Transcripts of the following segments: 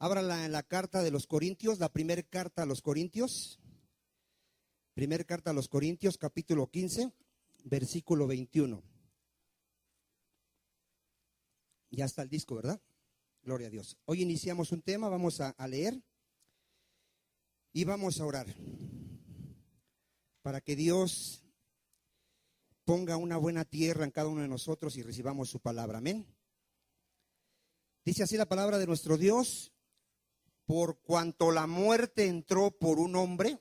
Ábrala en la carta de los Corintios, la primera carta a los Corintios. Primera carta a los Corintios, capítulo 15, versículo 21. Ya está el disco, ¿verdad? Gloria a Dios. Hoy iniciamos un tema, vamos a leer y vamos a orar para que Dios ponga una buena tierra en cada uno de nosotros y recibamos su palabra. Amén. Dice así la palabra de nuestro Dios: por cuanto la muerte entró por un hombre.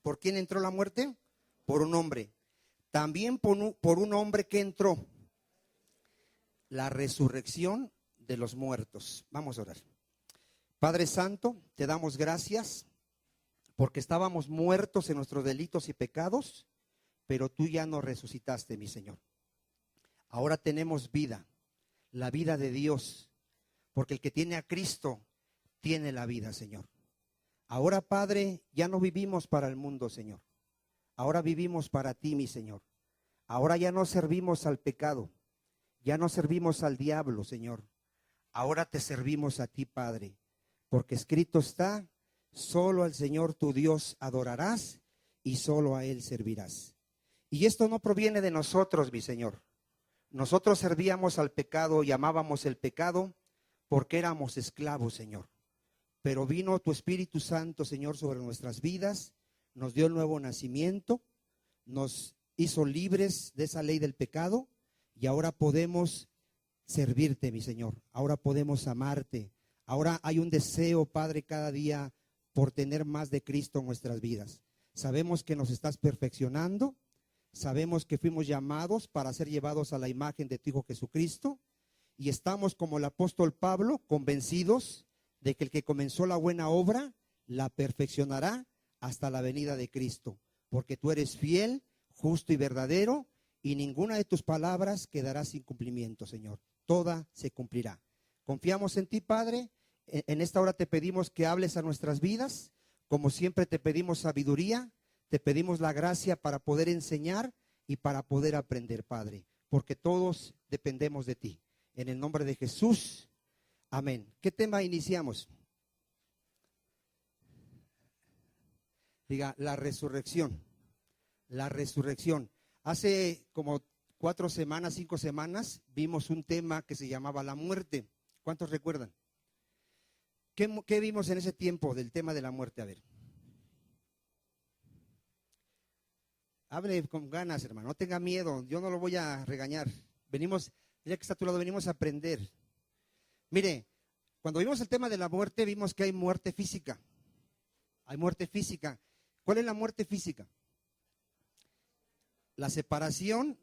¿Por quién entró la muerte? Por un hombre. También por un hombre que entró la resurrección de los muertos. Vamos a orar. Padre Santo, te damos gracias porque estábamos muertos en nuestros delitos y pecados, pero tú ya nos resucitaste, mi Señor. Ahora tenemos vida, la vida de Dios, porque el que tiene a Cristo tiene la vida, Señor. Ahora, Padre, ya no vivimos para el mundo, Señor. Ahora vivimos para ti, mi Señor. Ahora ya no servimos al pecado, ya no servimos al diablo, Señor. Ahora te servimos a ti, Padre, porque escrito está: solo al Señor tu Dios adorarás y solo a Él servirás. Y esto no proviene de nosotros, mi Señor. Nosotros servíamos al pecado y amábamos el pecado porque éramos esclavos, Señor. Pero vino tu Espíritu Santo, Señor, sobre nuestras vidas, nos dio el nuevo nacimiento, nos hizo libres de esa ley del pecado y ahora podemos servirte, mi Señor. Ahora podemos amarte. Ahora hay un deseo, Padre, cada día por tener más de Cristo en nuestras vidas. Sabemos que nos estás perfeccionando, sabemos que fuimos llamados para ser llevados a la imagen de tu Hijo Jesucristo y estamos, como el apóstol Pablo, convencidos de que el que comenzó la buena obra la perfeccionará hasta la venida de Cristo, porque tú eres fiel, justo y verdadero, y ninguna de tus palabras quedará sin cumplimiento, Señor. Toda se cumplirá. Confiamos en ti, Padre. En esta hora te pedimos que hables a nuestras vidas. Como siempre te pedimos sabiduría, te pedimos la gracia para poder enseñar y para poder aprender, Padre, porque todos dependemos de ti. En el nombre de Jesús. Amén. ¿Qué tema iniciamos? Diga, la resurrección. La resurrección. Hace como 4 semanas, 5 semanas, vimos un tema que se llamaba la muerte. ¿Cuántos recuerdan? ¿Qué vimos en ese tiempo del tema de la muerte? A ver. Hable con ganas, hermano. No tenga miedo. Yo no lo voy a regañar. Venimos, ya que está a tu lado, venimos a aprender. Mire, cuando vimos el tema de la muerte, vimos que hay muerte física. Hay muerte física. ¿Cuál es la muerte física? La separación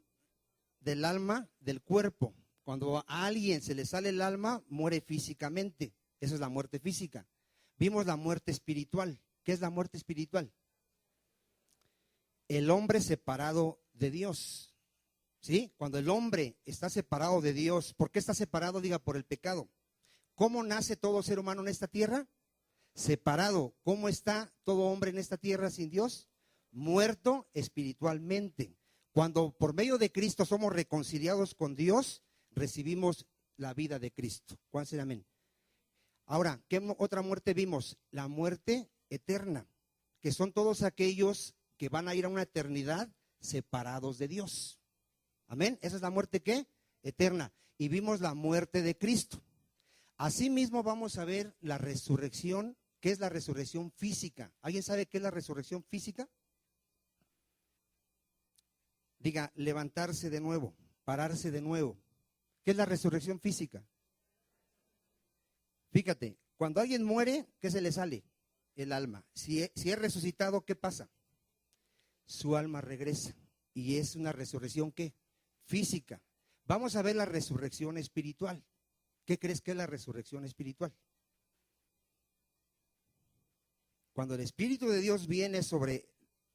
del alma del cuerpo. Cuando a alguien se le sale el alma, muere físicamente. Esa es la muerte física. Vimos la muerte espiritual. ¿Qué es la muerte espiritual? El hombre separado de Dios. ¿Sí? Cuando el hombre está separado de Dios, ¿por qué está separado? Diga, por el pecado. ¿Cómo nace todo ser humano en esta tierra? Separado. ¿Cómo está todo hombre en esta tierra sin Dios? Muerto espiritualmente. Cuando por medio de Cristo somos reconciliados con Dios, recibimos la vida de Cristo. ¿Cuál será? Amén. Ahora, ¿qué otra muerte vimos? La muerte eterna, que son todos aquellos que van a ir a una eternidad separados de Dios. Amén. Esa es la muerte, ¿qué? Eterna. Y vimos la muerte de Cristo. Asimismo vamos a ver la resurrección. ¿Qué es la resurrección física? ¿Alguien sabe qué es la resurrección física? Diga, levantarse de nuevo, pararse de nuevo. ¿Qué es la resurrección física? Fíjate, cuando alguien muere, ¿qué se le sale? El alma. Si es resucitado, ¿qué pasa? Su alma regresa. Y es una resurrección, ¿qué? Física. Vamos a ver la resurrección espiritual. ¿Qué crees que es la resurrección espiritual? Cuando el Espíritu de Dios viene sobre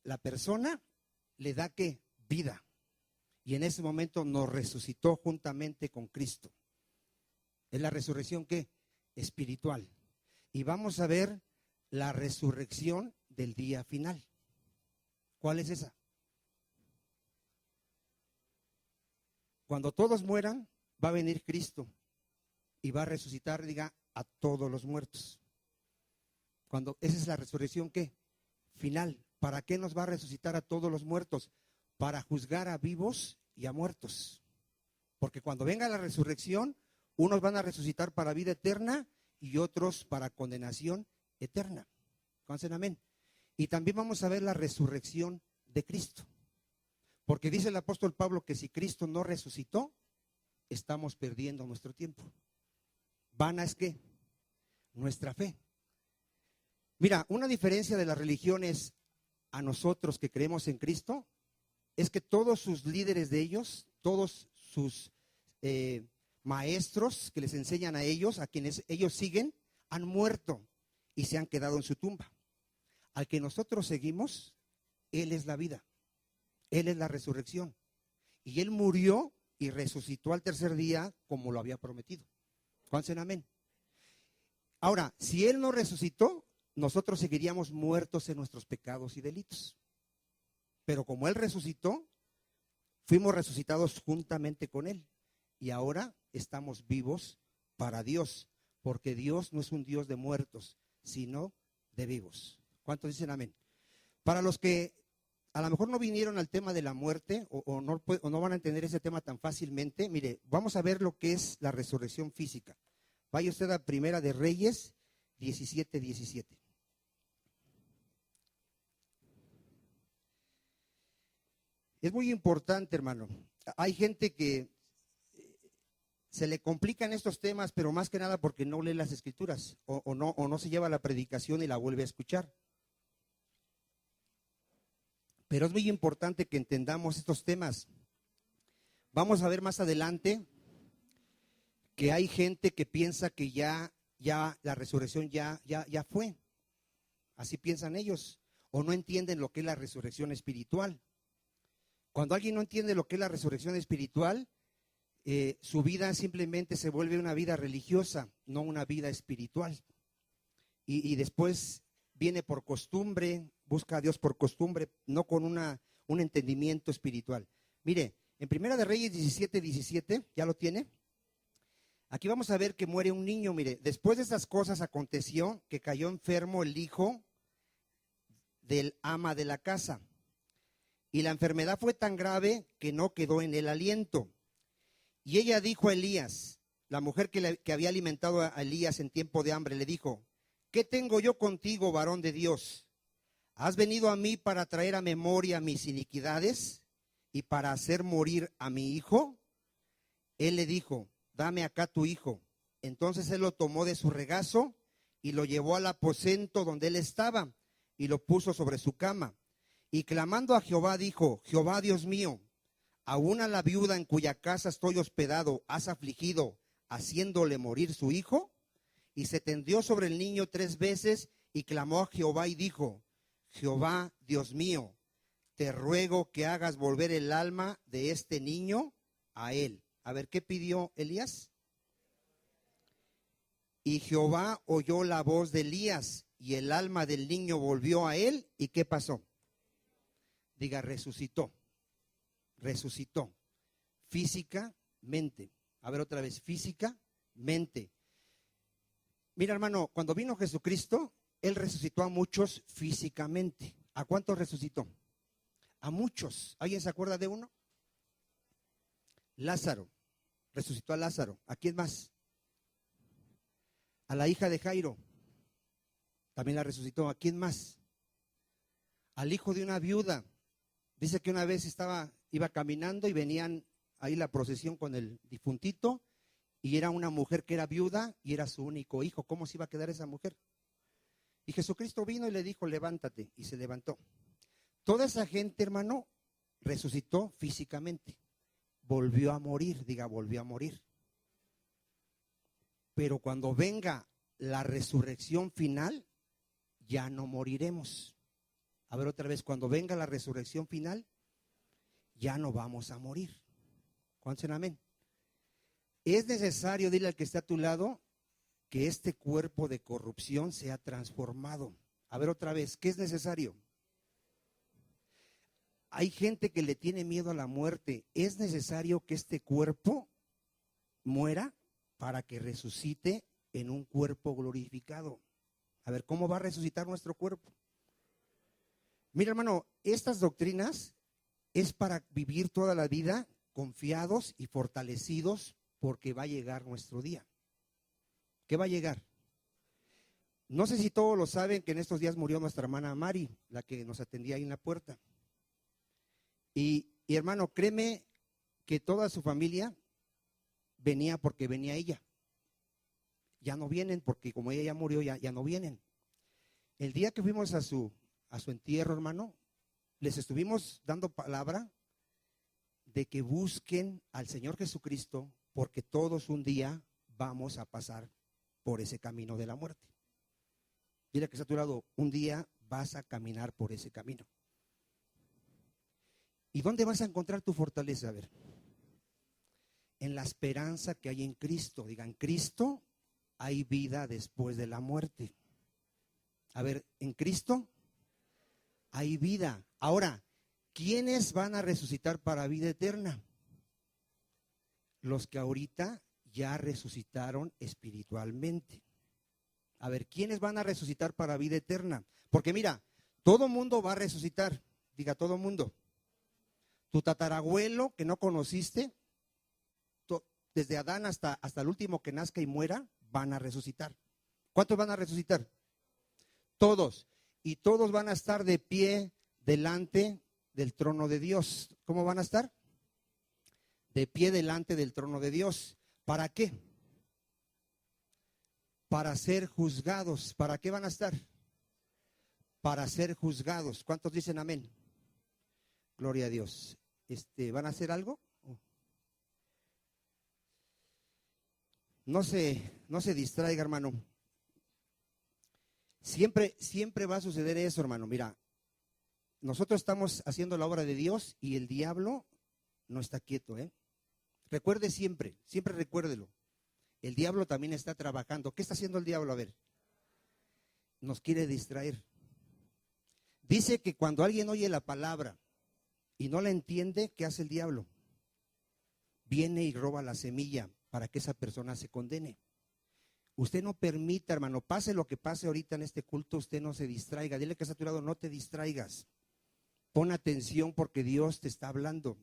la persona, le da ¿qué? Vida. Y en ese momento nos resucitó juntamente con Cristo. Es la resurrección ¿qué? Espiritual. Y vamos a ver la resurrección del día final. ¿Cuál es esa? Cuando todos mueran, va a venir Cristo y va a resucitar, diga, a todos los muertos. Esa es la resurrección, ¿qué? Final. ¿Para qué nos va a resucitar a todos los muertos? Para juzgar a vivos y a muertos. Porque cuando venga la resurrección, unos van a resucitar para vida eterna y otros para condenación eterna. Conocen, amén. Y también vamos a ver la resurrección de Cristo. Porque dice el apóstol Pablo que si Cristo no resucitó, estamos perdiendo nuestro tiempo. Vana es ¿qué? Nuestra fe. Mira, una diferencia de las religiones a nosotros que creemos en Cristo es que todos sus líderes de ellos, todos sus maestros que les enseñan a ellos, a quienes ellos siguen, han muerto y se han quedado en su tumba. Al que nosotros seguimos, Él es la vida, Él es la resurrección. Y Él murió y resucitó al tercer día como lo había prometido. ¿Cuántos dicen amén? Ahora, si Él no resucitó, nosotros seguiríamos muertos en nuestros pecados y delitos. Pero como Él resucitó, fuimos resucitados juntamente con Él. Y ahora estamos vivos para Dios, porque Dios no es un Dios de muertos, sino de vivos. ¿Cuántos dicen amén? Para los que a lo mejor no vinieron al tema de la muerte o no van a entender ese tema tan fácilmente, mire, vamos a ver lo que es la resurrección física. Vaya usted a Primera de Reyes 17:17. Es muy importante, hermano. Hay gente que se le complican estos temas, pero más que nada porque no lee las escrituras o no se lleva la predicación y la vuelve a escuchar. Pero es muy importante que entendamos estos temas. Vamos a ver más adelante que hay gente que piensa que ya la resurrección ya fue. Así piensan ellos, o no entienden lo que es la resurrección espiritual. Cuando alguien no entiende lo que es la resurrección espiritual, su vida simplemente se vuelve una vida religiosa, no una vida espiritual. Y después viene por costumbre, busca a Dios por costumbre, no con un entendimiento espiritual. Mire, en Primera de Reyes 17:17, ¿ya lo tiene? Aquí vamos a ver que muere un niño. Mire, después de estas cosas aconteció que cayó enfermo el hijo del ama de la casa. Y la enfermedad fue tan grave que no quedó en el aliento. Y ella dijo a Elías, la mujer que había alimentado a Elías en tiempo de hambre, le dijo: ¿qué tengo yo contigo, varón de Dios? ¿Has venido a mí para traer a memoria mis iniquidades y para hacer morir a mi hijo? Él le dijo: dame acá tu hijo. Entonces él lo tomó de su regazo y lo llevó al aposento donde él estaba y lo puso sobre su cama. Y clamando a Jehová dijo: Jehová Dios mío, aún a la viuda en cuya casa estoy hospedado has afligido, haciéndole morir su hijo. Y se tendió sobre el niño 3 veces y clamó a Jehová y dijo: Jehová Dios mío, te ruego que hagas volver el alma de este niño a él. A ver, ¿qué pidió Elías? Y Jehová oyó la voz de Elías y el alma del niño volvió a él. ¿Y qué pasó? Diga, resucitó. Resucitó. Físicamente. A ver otra vez, físicamente. Mira, hermano, cuando vino Jesucristo, Él resucitó a muchos físicamente. ¿A cuántos resucitó? A muchos. ¿Alguien se acuerda de uno? Lázaro. Resucitó a Lázaro. ¿A quién más? A la hija de Jairo. También la resucitó. ¿A quién más? Al hijo de una viuda. Dice que una vez iba caminando y venían ahí la procesión con el difuntito y era una mujer que era viuda y era su único hijo. ¿Cómo se iba a quedar esa mujer? Y Jesucristo vino y le dijo: levántate, y se levantó. Toda esa gente, hermano, resucitó físicamente. Volvió a morir, diga, volvió a morir. Pero cuando venga la resurrección final, ya no moriremos. A ver otra vez, cuando venga la resurrección final, ya no vamos a morir. ¿Cuántos dicen amén? Es necesario, dile al que está a tu lado, que este cuerpo de corrupción sea transformado. A ver otra vez, ¿qué es necesario? Hay gente que le tiene miedo a la muerte. Es necesario que este cuerpo muera para que resucite en un cuerpo glorificado. A ver, ¿cómo va a resucitar nuestro cuerpo? Mira, hermano, estas doctrinas es para vivir toda la vida confiados y fortalecidos porque va a llegar nuestro día. ¿Qué va a llegar? No sé si todos lo saben que en estos días murió nuestra hermana Mari, la que nos atendía ahí en la puerta. Y hermano, créeme que toda su familia venía porque venía ella. Ya no vienen porque como ella ya murió, ya no vienen. El día que fuimos a su entierro, hermano, les estuvimos dando palabra de que busquen al Señor Jesucristo porque todos un día vamos a pasar por ese camino de la muerte. Dile que está a tu lado, un día vas a caminar por ese camino. ¿Y dónde vas a encontrar tu fortaleza? A ver, en la esperanza que hay en Cristo. Digan, Cristo, hay vida después de la muerte. A ver, en Cristo hay vida. Ahora, ¿quiénes van a resucitar para vida eterna? Los que ahorita ya resucitaron espiritualmente. A ver, ¿quiénes van a resucitar para vida eterna? Porque mira, todo mundo va a resucitar. Diga, todo mundo. Tu tatarabuelo que no conociste, desde Adán hasta el último que nazca y muera, van a resucitar. ¿Cuántos van a resucitar? Todos. Y todos van a estar de pie delante del trono de Dios. ¿Cómo van a estar? De pie delante del trono de Dios. ¿Para qué? Para ser juzgados. ¿Para qué van a estar? Para ser juzgados. ¿Cuántos dicen amén? Gloria a Dios. ¿Van a hacer algo? No se distraiga, hermano. Siempre va a suceder eso, hermano. Mira, nosotros estamos haciendo la obra de Dios y el diablo no está quieto, ¿eh? Recuerde siempre recuérdelo. El diablo también está trabajando. ¿Qué está haciendo el diablo? A ver, nos quiere distraer. Dice que cuando alguien oye la palabra y no la entiende, ¿qué hace el diablo? Viene y roba la semilla para que esa persona se condene. Usted no permita, hermano, pase lo que pase ahorita en este culto, usted no se distraiga. Dile que está a tu lado, no te distraigas. Pon atención porque Dios te está hablando.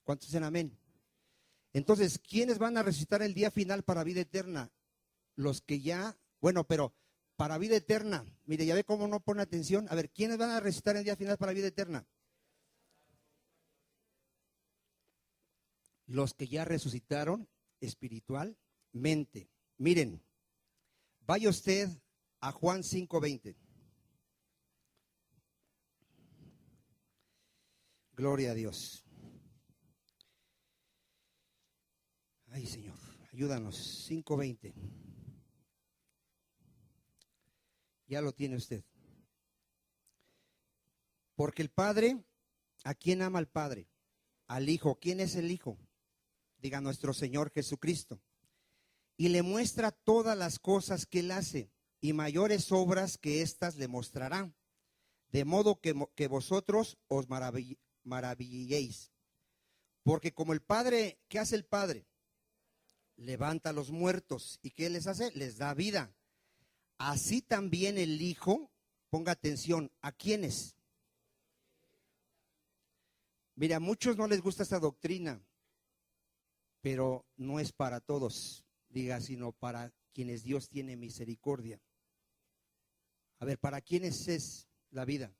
¿Cuántos dicen amén? Entonces, ¿quiénes van a resucitar el día final para vida eterna? Los que ya, bueno, pero para vida eterna, mire, ya ve cómo no pone atención. A ver, ¿quiénes van a resucitar el día final para vida eterna? Los que ya resucitaron espiritualmente. Miren, vaya usted a Juan 5:20. Gloria a Dios. Ay, Señor, ayúdanos. 5:20. Ya lo tiene usted. Porque el Padre, ¿a quién ama el Padre? Al Hijo. ¿Quién es el Hijo? Diga, nuestro Señor Jesucristo. Y le muestra todas las cosas que Él hace, y mayores obras que éstas le mostrará, de modo que vosotros os maravilléis. Porque como el Padre, ¿qué hace el Padre? Levanta a los muertos. ¿Y qué les hace? Les da vida. Así también el Hijo, ponga atención, ¿a quiénes? Mira, a muchos no les gusta esta doctrina, pero no es para todos, diga, sino para quienes Dios tiene misericordia. A ver, ¿para quiénes es la vida?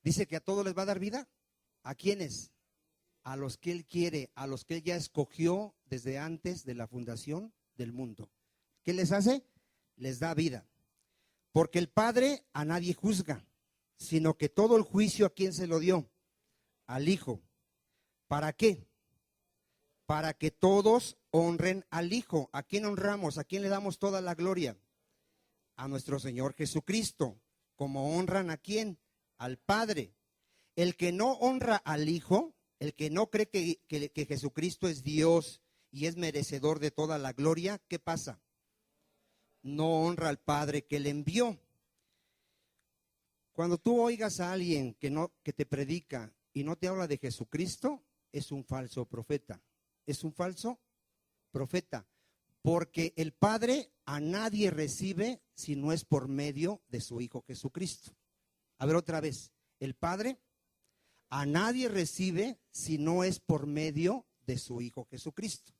Dice que a todos les va a dar vida. ¿A quiénes? A los que Él quiere, a los que Él ya escogió desde antes de la fundación del mundo. ¿Qué les hace? Les da vida. Porque el Padre a nadie juzga, sino que todo el juicio, ¿a quién se lo dio? Al Hijo. ¿Para qué? Para que todos honren al Hijo. ¿A quién honramos? ¿A quién le damos toda la gloria? A nuestro Señor Jesucristo. ¿Como honran a quién? Al Padre. El que no honra al Hijo, el que no cree que Jesucristo es Dios y es merecedor de toda la gloria, ¿qué pasa? No honra al Padre que le envió. Cuando tú oigas a alguien que te predica y no te habla de Jesucristo, es un falso profeta. Es un falso profeta. Porque el Padre a nadie recibe si no es por medio de su Hijo Jesucristo. A ver otra vez, el Padre a nadie recibe si no es por medio de su Hijo Jesucristo.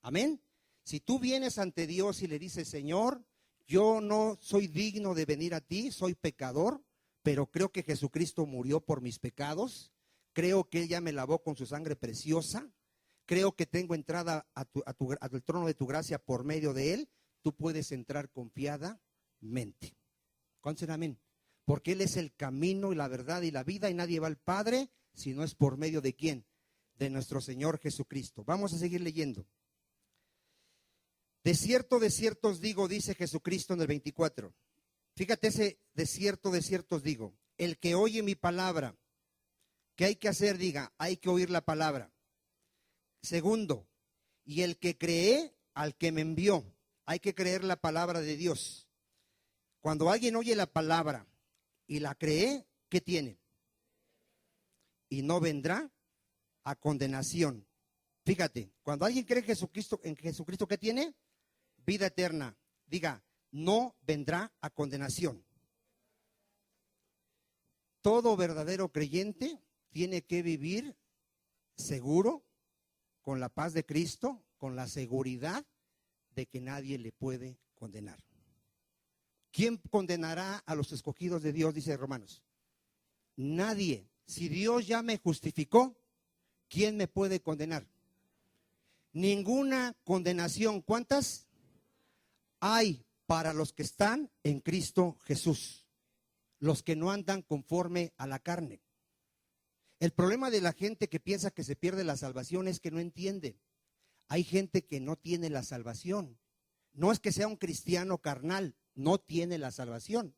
Amén. Si tú vienes ante Dios y le dices, Señor, yo no soy digno de venir a ti, soy pecador, pero creo que Jesucristo murió por mis pecados, creo que Él ya me lavó con su sangre preciosa, creo que tengo entrada al trono de tu gracia por medio de Él, tú puedes entrar confiadamente. ¿Cuántos dicen amén? Porque Él es el camino y la verdad y la vida, y nadie va al Padre si no es por medio de ¿quién? De nuestro Señor Jesucristo. Vamos a seguir leyendo. De cierto os digo, dice Jesucristo en el 24. Fíjate ese de cierto os digo. El que oye mi palabra, ¿qué hay que hacer? Diga, hay que oír la palabra. Segundo, y el que cree al que me envió, hay que creer la palabra de Dios. Cuando alguien oye la palabra y la cree, ¿qué tiene? Y no vendrá a condenación. Fíjate, cuando alguien cree en Jesucristo, ¿qué tiene? Vida eterna. Diga, no vendrá a condenación. Todo verdadero creyente tiene que vivir seguro, con la paz de Cristo, con la seguridad de que nadie le puede condenar. ¿Quién condenará a los escogidos de Dios? Dice Romanos. Nadie. Si Dios ya me justificó, ¿quién me puede condenar? Ninguna condenación. ¿Cuántas hay para los que están en Cristo Jesús? Los que no andan conforme a la carne. El problema de la gente que piensa que se pierde la salvación es que no entiende. Hay gente que no tiene la salvación. No es que sea un cristiano carnal, no tiene la salvación.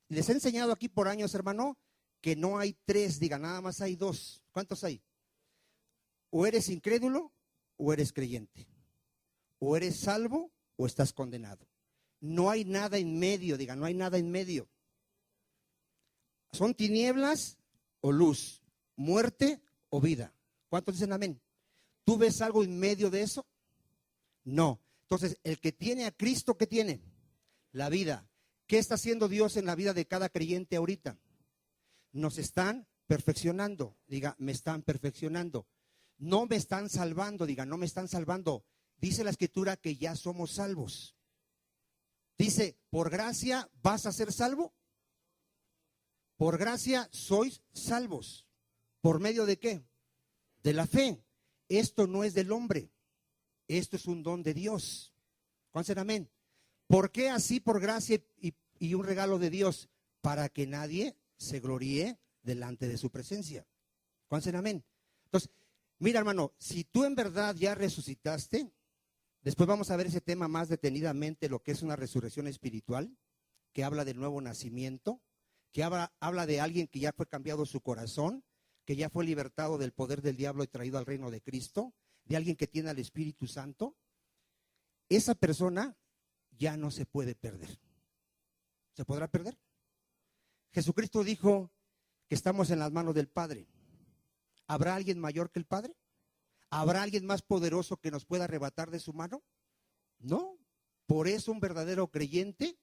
Les he enseñado aquí por años, hermano, que no hay tres, diga, nada más hay dos. ¿Cuántos hay? O eres incrédulo o eres creyente. O eres salvo o estás condenado. No hay nada en medio, diga, no hay nada en medio. Son tinieblas o luz, muerte o vida. ¿Cuántos dicen amén? ¿Tú ves algo en medio de eso? No. Entonces, el que tiene a Cristo, ¿qué tiene? La vida. ¿Qué está haciendo Dios en la vida de cada creyente ahorita? Nos están perfeccionando. Diga, me están perfeccionando. No me están salvando, diga, no me están salvando. Dice la Escritura que ya somos salvos. Dice, por gracia vas a ser salvo. Por gracia sois salvos. ¿Por medio de qué? De la fe. Esto no es del hombre. Esto es un don de Dios. ¿Cuántos dicen amén? ¿Por qué así por gracia y un regalo de Dios? Para que nadie se gloríe delante de su presencia. ¿Cuántos dicen amén? Entonces, mira, hermano, si tú en verdad ya resucitaste, después vamos a ver ese tema más detenidamente, lo que es una resurrección espiritual, que habla del nuevo nacimiento, que habla de alguien que ya fue cambiado su corazón, que ya fue libertado del poder del diablo y traído al reino de Cristo, de alguien que tiene al Espíritu Santo. Esa persona ya no se puede perder. ¿Se podrá perder? Jesucristo dijo que estamos en las manos del Padre. ¿Habrá alguien mayor que el Padre? ¿Habrá alguien más poderoso que nos pueda arrebatar de su mano? No. Por eso un verdadero creyente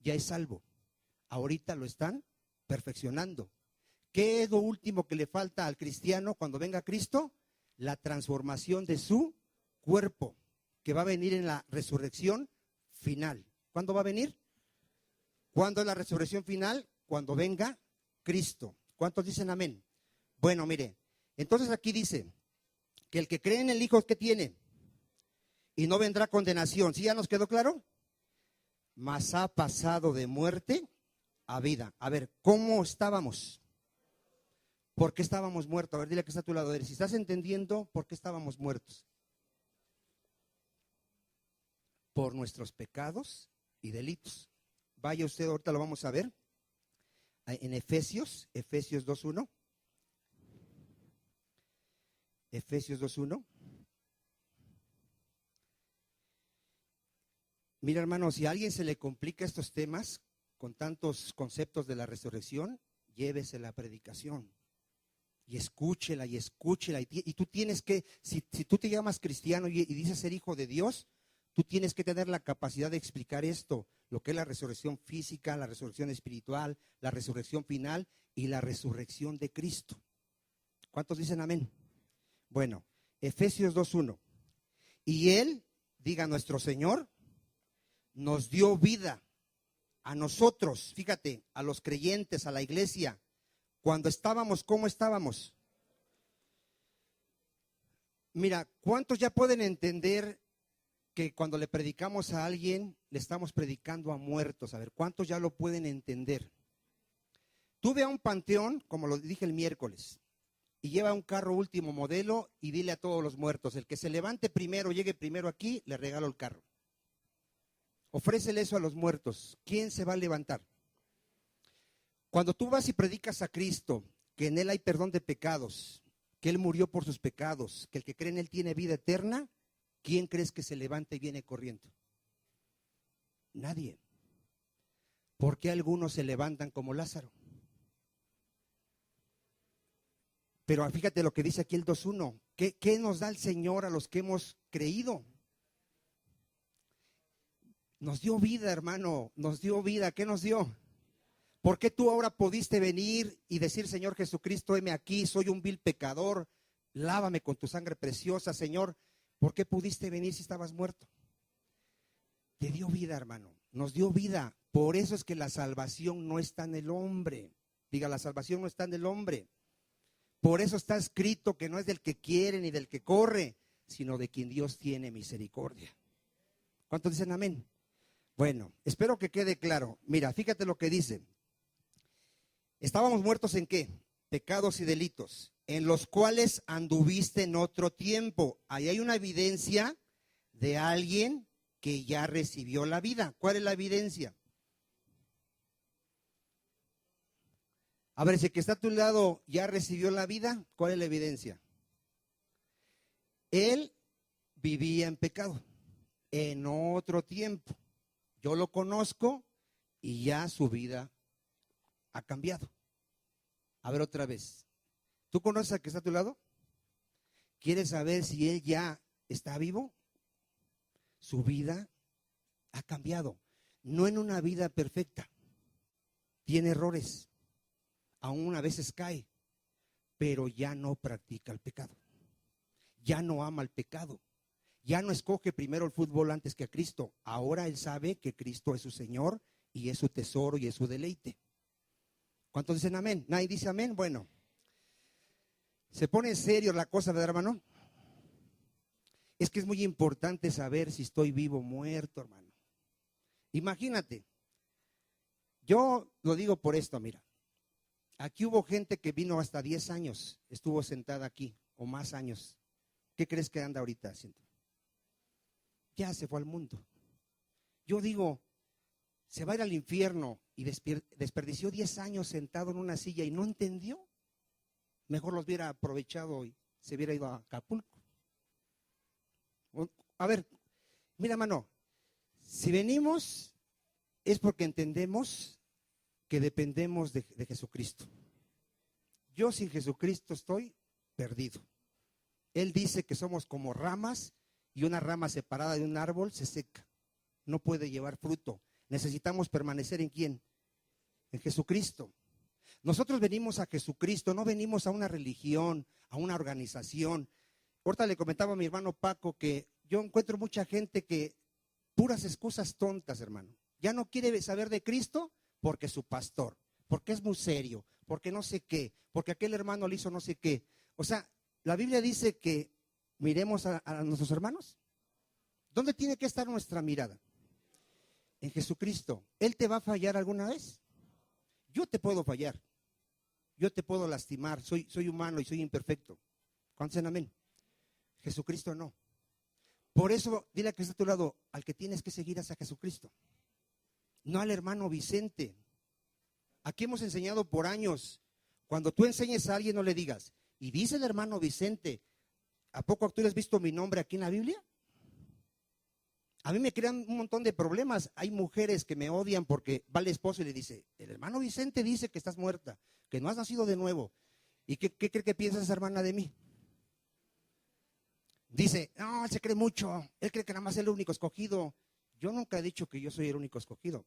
ya es salvo. Ahorita lo están perfeccionando. ¿Qué es lo último que le falta al cristiano cuando venga Cristo? La transformación de su cuerpo, que va a venir en la resurrección final. ¿Cuándo va a venir? ¿Cuándo es la resurrección final? Cuando venga Cristo. ¿Cuántos dicen amén? Bueno, mire, entonces aquí dice que el que cree en el Hijo, ¿qué tiene? Y no vendrá condenación. ¿Sí ya nos quedó claro? Mas ha pasado de muerte a vida. A ver, ¿cómo estábamos? ¿Por qué estábamos muertos? A ver, dile que está a tu lado. A ver, si estás entendiendo, ¿por qué estábamos muertos? Por nuestros pecados y delitos. Vaya usted, ahorita lo vamos a ver. En Efesios 2:1. Efesios 2:1. Mira, hermano, si a alguien se le complica estos temas con tantos conceptos de la resurrección, llévese la predicación. Y escúchela y escúchela. Y tú tienes que, si tú te llamas cristiano y dices ser hijo de Dios, tú tienes que tener la capacidad de explicar esto, lo que es la resurrección física, la resurrección espiritual, la resurrección final y la resurrección de Cristo. ¿Cuántos dicen amén? Bueno, Efesios 2:1. Y Él, diga nuestro Señor, nos dio vida a nosotros, fíjate, a los creyentes, a la iglesia. Cuando estábamos, ¿cómo estábamos? Mira, ¿cuántos ya pueden entender que cuando le predicamos a alguien, le estamos predicando a muertos? A ver, ¿cuántos ya lo pueden entender? Tú ve a un panteón, como lo dije el miércoles, y lleva un carro último modelo y dile a todos los muertos, el que se levante primero, llegue primero aquí, le regalo el carro. Ofrécele eso a los muertos. ¿Quién se va a levantar? Cuando tú vas y predicas a Cristo, que en Él hay perdón de pecados, que Él murió por sus pecados, que el que cree en Él tiene vida eterna, ¿quién crees que se levanta y viene corriendo? Nadie. ¿Por qué algunos se levantan como Lázaro? Pero fíjate lo que dice aquí el 2:1. ¿Qué nos da el Señor a los que hemos creído? Nos dio vida, hermano, nos dio vida. ¿Qué nos dio? ¿Por qué tú ahora pudiste venir y decir, Señor Jesucristo, heme aquí, soy un vil pecador, lávame con tu sangre preciosa, Señor? ¿Por qué pudiste venir si estabas muerto? Te dio vida, hermano, nos dio vida. Por eso es que la salvación no está en el hombre. Diga, la salvación no está en el hombre. Por eso está escrito que no es del que quiere ni del que corre, sino de quien Dios tiene misericordia. ¿Cuántos dicen amén? Bueno, espero que quede claro. Mira, fíjate lo que dice. Estábamos muertos ¿en qué? Pecados y delitos, en los cuales anduviste en otro tiempo. Ahí hay una evidencia de alguien que ya recibió la vida. ¿Cuál es la evidencia? A ver, si el que está a tu lado ya recibió la vida, ¿cuál es la evidencia? Él vivía en pecado, en otro tiempo. Yo lo conozco y ya su vida ha cambiado. A ver otra vez. ¿Tú conoces al que está a tu lado? ¿Quieres saber si él ya está vivo? Su vida ha cambiado. No en una vida perfecta. Tiene errores. Aún a veces cae. Pero ya no practica el pecado. Ya no ama el pecado. Ya no escoge primero el fútbol antes que a Cristo. Ahora él sabe que Cristo es su Señor y es su tesoro y es su deleite. ¿Cuántos dicen amén? ¿Nadie dice amén? Bueno, se pone en serio la cosa, ¿verdad, hermano? Es que es muy importante saber si estoy vivo o muerto, hermano. Imagínate, yo lo digo por esto, mira. Aquí hubo gente que vino hasta 10 años, estuvo sentada aquí, o más años. ¿Qué crees que anda ahorita haciendo? Ya se fue al mundo. Yo digo, se va a ir al infierno y desperdició 10 años sentado en una silla y no entendió. Mejor los hubiera aprovechado y se hubiera ido a Acapulco. A ver, mira, hermano, si venimos es porque entendemos que dependemos de Jesucristo. Yo sin Jesucristo estoy perdido. Él dice que somos como ramas y una rama separada de un árbol se seca. No puede llevar fruto. Necesitamos permanecer ¿en quién? En Jesucristo. Nosotros venimos a Jesucristo, no venimos a una religión, a una organización. Ahorita le comentaba a mi hermano Paco que yo encuentro mucha gente que puras excusas tontas, hermano. Ya no quiere saber de Cristo porque es su pastor, porque es muy serio, porque no sé qué, porque aquel hermano le hizo no sé qué. O sea, la Biblia dice que miremos a nuestros hermanos. ¿Dónde tiene que estar nuestra mirada? En Jesucristo. ¿Él te va a fallar alguna vez? Yo te puedo fallar. Yo te puedo lastimar. Soy humano y soy imperfecto. ¿Cuántos dicen amén? Jesucristo no. Por eso, dile al que está a tu lado, al que tienes que seguir es a Jesucristo. No al hermano Vicente. Aquí hemos enseñado por años. Cuando tú enseñes a alguien, no le digas, y dice el hermano Vicente, ¿a poco tú has visto mi nombre aquí en la Biblia? A mí me crean un montón de problemas. Hay mujeres que me odian porque va el esposo y le dice, el hermano Vicente dice que estás muerta, que no has nacido de nuevo. ¿Y qué cree que piensa esa hermana de mí? Dice, no, él se cree mucho, él cree que nada más es el único escogido. Yo nunca he dicho que yo soy el único escogido,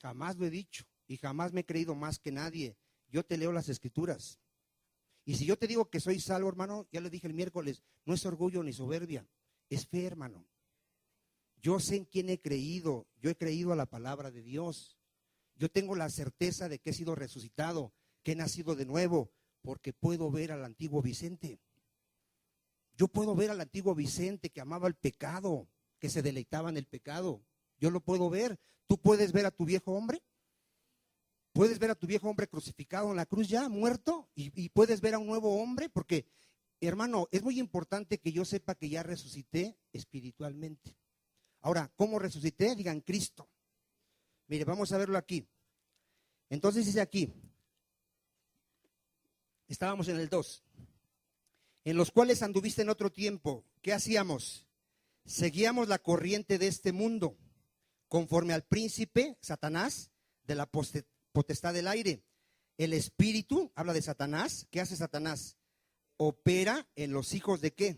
jamás lo he dicho y jamás me he creído más que nadie. Yo te leo las escrituras. Y si yo te digo que soy salvo, hermano, ya lo dije el miércoles, no es orgullo ni soberbia, es fe, hermano. Yo sé en quién he creído, yo he creído a la palabra de Dios. Yo tengo la certeza de que he sido resucitado, que he nacido de nuevo, porque puedo ver al antiguo Vicente. Yo puedo ver al antiguo Vicente que amaba el pecado, que se deleitaba en el pecado. Yo lo puedo ver. ¿Tú puedes ver a tu viejo hombre? ¿Puedes ver a tu viejo hombre crucificado en la cruz ya, muerto? ¿Y puedes ver a un nuevo hombre? Porque, hermano, es muy importante que yo sepa que ya resucité espiritualmente. Ahora, ¿cómo resucité? Digan Cristo. Mire, vamos a verlo aquí. Entonces dice aquí, estábamos en el 2, en los cuales anduviste en otro tiempo. ¿Qué hacíamos? Seguíamos la corriente de este mundo, conforme al príncipe, Satanás, de la potestad del aire. El espíritu, habla de Satanás. ¿Qué hace Satanás? Opera en los hijos de ¿qué?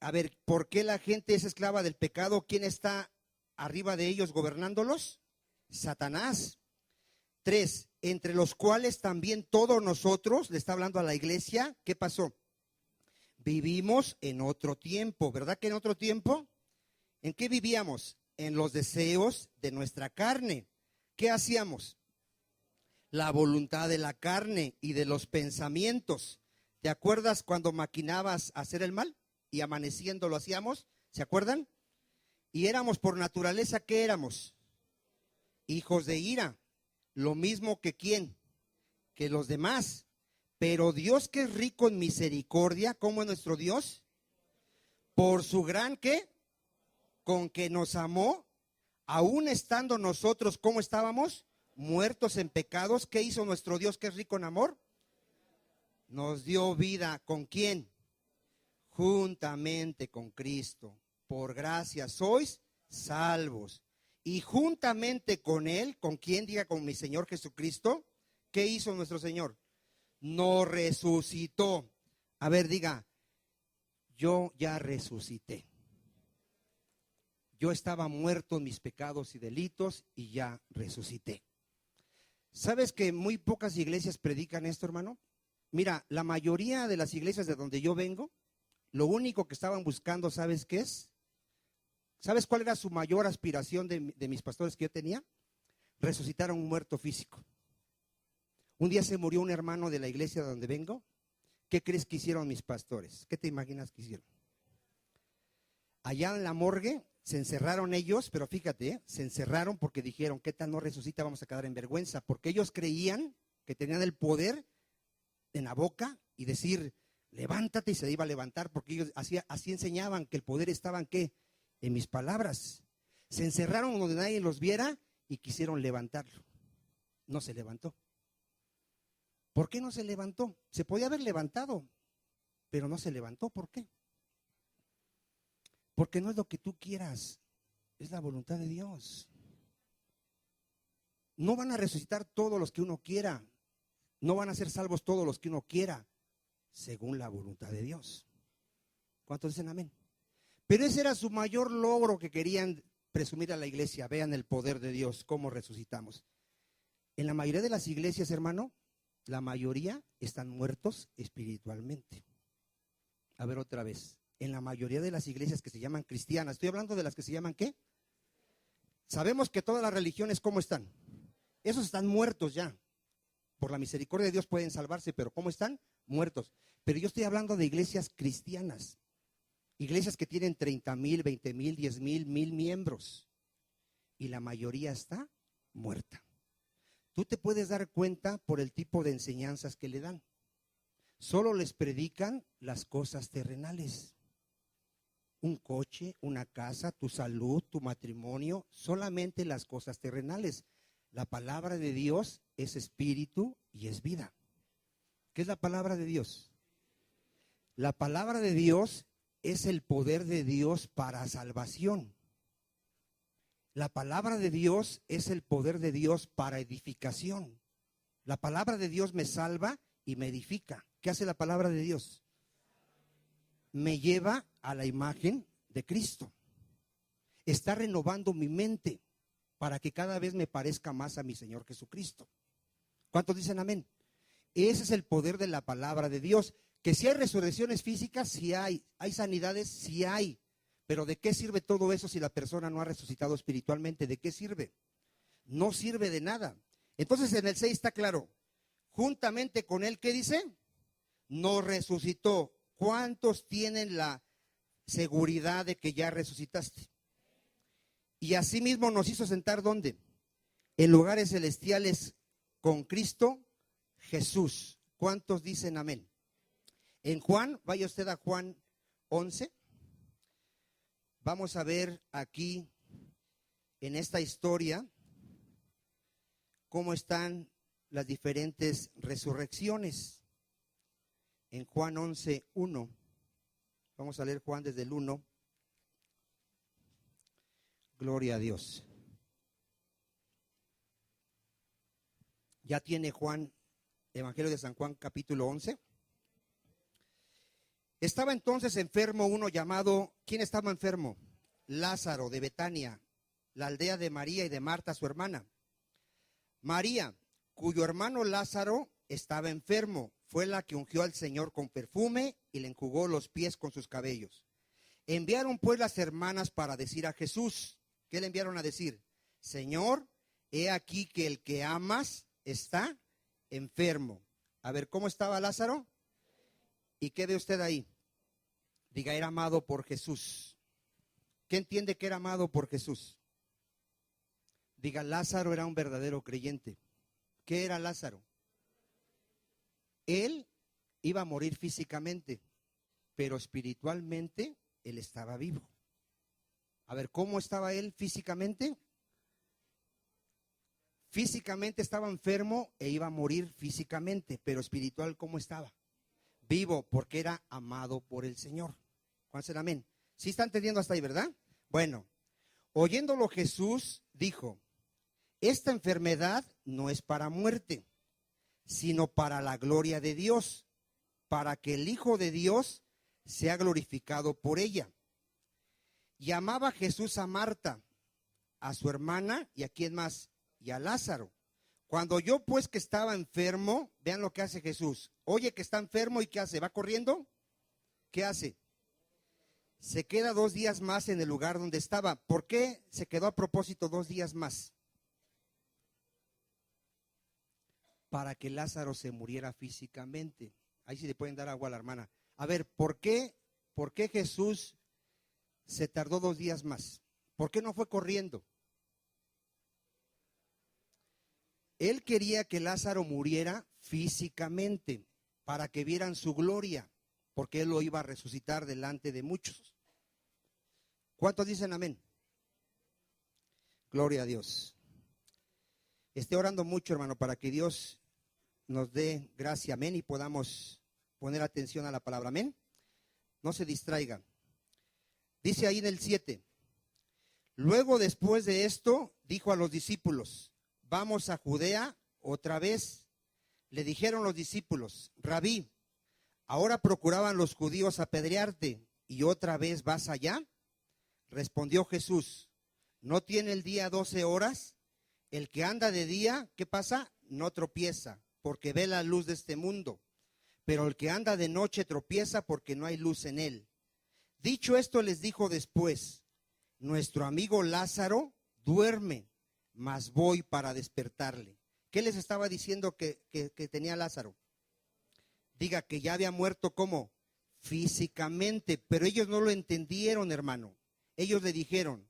A ver, ¿por qué la gente es esclava del pecado? ¿Quién está arriba de ellos gobernándolos? Satanás. 3, entre los cuales también todos nosotros, le está hablando a la iglesia, ¿qué pasó? Vivimos en otro tiempo, ¿verdad que en otro tiempo? ¿En qué vivíamos? En los deseos de nuestra carne. ¿Qué hacíamos? La voluntad de la carne y de los pensamientos. ¿Te acuerdas cuando maquinabas hacer el mal? Y amaneciendo lo hacíamos, ¿se acuerdan? Y éramos por naturaleza, ¿qué éramos? Hijos de ira, lo mismo que ¿quién? Que los demás. Pero Dios, que es rico en misericordia, ¿cómo es nuestro Dios? Por su gran ¿qué? Con que nos amó, aún estando nosotros, ¿cómo estábamos? Muertos en pecados. ¿Qué hizo nuestro Dios, que es rico en amor? Nos dio vida. ¿Con quién? Juntamente con Cristo. Por gracia sois salvos. Y juntamente con Él, ¿con quién? Diga, con mi Señor Jesucristo. ¿Qué hizo nuestro Señor? Nos resucitó. A ver, diga, yo ya resucité. Yo estaba muerto en mis pecados y delitos y ya resucité. ¿Sabes que muy pocas iglesias predican esto, hermano? Mira, la mayoría de las iglesias de donde yo vengo, lo único que estaban buscando, ¿sabes qué es? ¿Sabes cuál era su mayor aspiración de mis pastores que yo tenía? Resucitar a un muerto físico. Un día se murió un hermano de la iglesia de donde vengo. ¿Qué crees que hicieron mis pastores? ¿Qué te imaginas que hicieron? Allá en la morgue se encerraron ellos, pero fíjate, se encerraron porque dijeron, ¿qué tal no resucita? Vamos a quedar en vergüenza, porque ellos creían que tenían el poder en la boca y decir, levántate, y se iba a levantar, porque ellos así enseñaban que el poder estaba en ¿qué? En mis palabras. Se encerraron donde nadie los viera y quisieron levantarlo. No se levantó. ¿Por qué no se levantó? Se podía haber levantado, pero no se levantó. ¿Por qué? Porque no es lo que tú quieras, es la voluntad de Dios. No van a resucitar todos los que uno quiera, no van a ser salvos todos los que uno quiera, según la voluntad de Dios. ¿Cuántos dicen amén? Pero ese era su mayor logro que querían presumir a la iglesia. Vean el poder de Dios, cómo resucitamos. En la mayoría de las iglesias, hermano, la mayoría están muertos espiritualmente. A ver otra vez. En la mayoría de las iglesias que se llaman cristianas, estoy hablando de las que se llaman ¿qué? Sabemos que todas las religiones, ¿cómo están? Esos están muertos ya. Por la misericordia de Dios pueden salvarse, pero ¿cómo están? Muertos. Pero yo estoy hablando de iglesias cristianas. Iglesias que tienen 30,000, 20,000, 10,000, 1,000 miembros. Y la mayoría está muerta. Tú te puedes dar cuenta por el tipo de enseñanzas que le dan. Solo les predican las cosas terrenales. Un coche, una casa, tu salud, tu matrimonio, solamente las cosas terrenales. La palabra de Dios es espíritu y es vida. ¿Qué es la palabra de Dios? La palabra de Dios es el poder de Dios para salvación. La palabra de Dios es el poder de Dios para edificación. La palabra de Dios me salva y me edifica. ¿Qué hace la palabra de Dios? Me lleva a la imagen de Cristo. Está renovando mi mente para que cada vez me parezca más a mi Señor Jesucristo. ¿Cuántos dicen amén? Ese es el poder de la palabra de Dios. Que si hay resurrecciones físicas, sí hay sanidades, sí hay. Pero ¿de qué sirve todo eso si la persona no ha resucitado espiritualmente? ¿De qué sirve? No sirve de nada. Entonces en el 6 está claro. Juntamente con él, ¿qué dice? Nos resucitó. ¿Cuántos tienen la seguridad de que ya resucitaste? Y asimismo nos hizo sentar, ¿dónde? En lugares celestiales con Cristo Jesús. ¿Cuántos dicen amén? En Juan, vaya usted a Juan 11. Vamos a ver aquí en esta historia cómo están las diferentes resurrecciones. En Juan 11:1, vamos a leer Juan desde el 1. Gloria a Dios. Ya tiene Juan, Evangelio de San Juan, capítulo 11. Estaba entonces enfermo uno llamado, ¿quién estaba enfermo? Lázaro de Betania, la aldea de María y de Marta, su hermana. María, cuyo hermano Lázaro estaba enfermo, fue la que ungió al Señor con perfume y le enjugó los pies con sus cabellos. Enviaron pues las hermanas para decir a Jesús, ¿qué le enviaron a decir? Señor, he aquí que el que amas está enfermo. A ver, ¿cómo estaba Lázaro? ¿Y qué ve usted ahí? Diga, era amado por Jesús. ¿Qué entiende que era amado por Jesús? Diga, Lázaro era un verdadero creyente. ¿Qué era Lázaro? Él iba a morir físicamente, pero espiritualmente él estaba vivo. A ver, ¿cómo estaba él físicamente? Físicamente estaba enfermo e iba a morir físicamente, pero espiritual, ¿cómo estaba? Vivo, porque era amado por el Señor. ¿Cuántos dicen amén? ¿Sí está entendiendo hasta ahí, verdad? Bueno, oyéndolo Jesús dijo, esta enfermedad no es para muerte, sino para la gloria de Dios, para que el Hijo de Dios sea glorificado por ella. Y amaba Jesús a Marta, a su hermana, y a quién más, y a Lázaro. Cuando oyó pues que estaba enfermo, vean lo que hace Jesús. Oye que está enfermo y ¿qué hace? ¿Va corriendo? ¿Qué hace? Se queda 2 días más en el lugar donde estaba. ¿Por qué se quedó a propósito 2 días más? Para que Lázaro se muriera físicamente. Ahí sí le pueden dar agua a la hermana. A ver, ¿por qué Jesús se tardó 2 días más? ¿Por qué no fue corriendo? Él quería que Lázaro muriera físicamente para que vieran su gloria, porque él lo iba a resucitar delante de muchos. ¿Cuántos dicen amén? Gloria a Dios. Esté orando mucho, hermano, para que Dios nos dé gracia, amén, y podamos poner atención a la palabra, amén. No se distraiga. Dice ahí en el 7, luego después de esto, dijo a los discípulos, vamos a Judea otra vez. Le dijeron los discípulos, Rabí, ahora procuraban los judíos apedrearte, ¿y otra vez vas allá? Respondió Jesús, ¿no tiene el día 12 horas? El que anda de día, ¿qué pasa? No tropieza, porque ve la luz de este mundo. Pero el que anda de noche tropieza porque no hay luz en él. Dicho esto, les dijo después, nuestro amigo Lázaro duerme, mas voy para despertarle. ¿Qué les estaba diciendo que tenía Lázaro? Diga que ya había muerto, ¿cómo? Físicamente, pero ellos no lo entendieron, hermano. Ellos le dijeron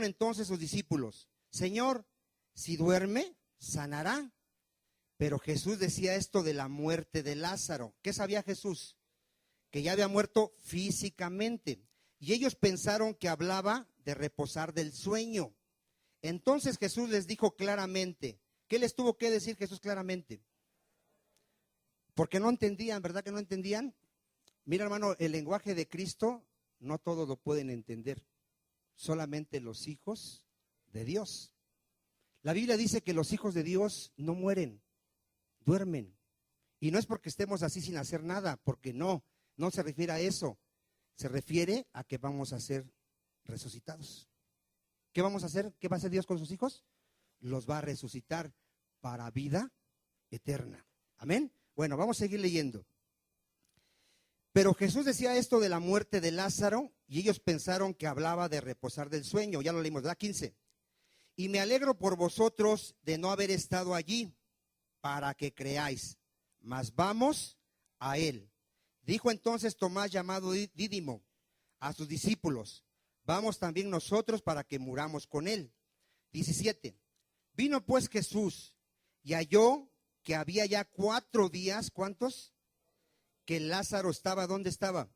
entonces sus discípulos, Señor, si duerme, sanará. Pero Jesús decía esto de la muerte de Lázaro. ¿Qué sabía Jesús? Que ya había muerto físicamente. Y ellos pensaron que hablaba de reposar del sueño. Entonces Jesús les dijo claramente. ¿Qué les tuvo que decir Jesús claramente? Porque no entendían, ¿verdad que no entendían? Mira, hermano, el lenguaje de Cristo no todos lo pueden entender. Solamente los hijos de Dios. La Biblia dice que los hijos de Dios no mueren, duermen. Y no es porque estemos así sin hacer nada, porque no se refiere a eso. Se refiere a que vamos a ser resucitados. ¿Qué vamos a hacer? ¿Qué va a hacer Dios con sus hijos? Los va a resucitar para vida eterna. Amén. Bueno, vamos a seguir leyendo. Pero Jesús decía esto de la muerte de Lázaro y ellos pensaron que hablaba de reposar del sueño. Ya lo leímos, ¿verdad? 15. Y me alegro por vosotros de no haber estado allí para que creáis. Mas vamos a él. Dijo entonces Tomás, llamado Dídimo, a sus discípulos: vamos también nosotros para que muramos con él. 17. Vino pues Jesús y halló que había ya 4 días, ¿cuántos? Que Lázaro estaba, ¿dónde estaba?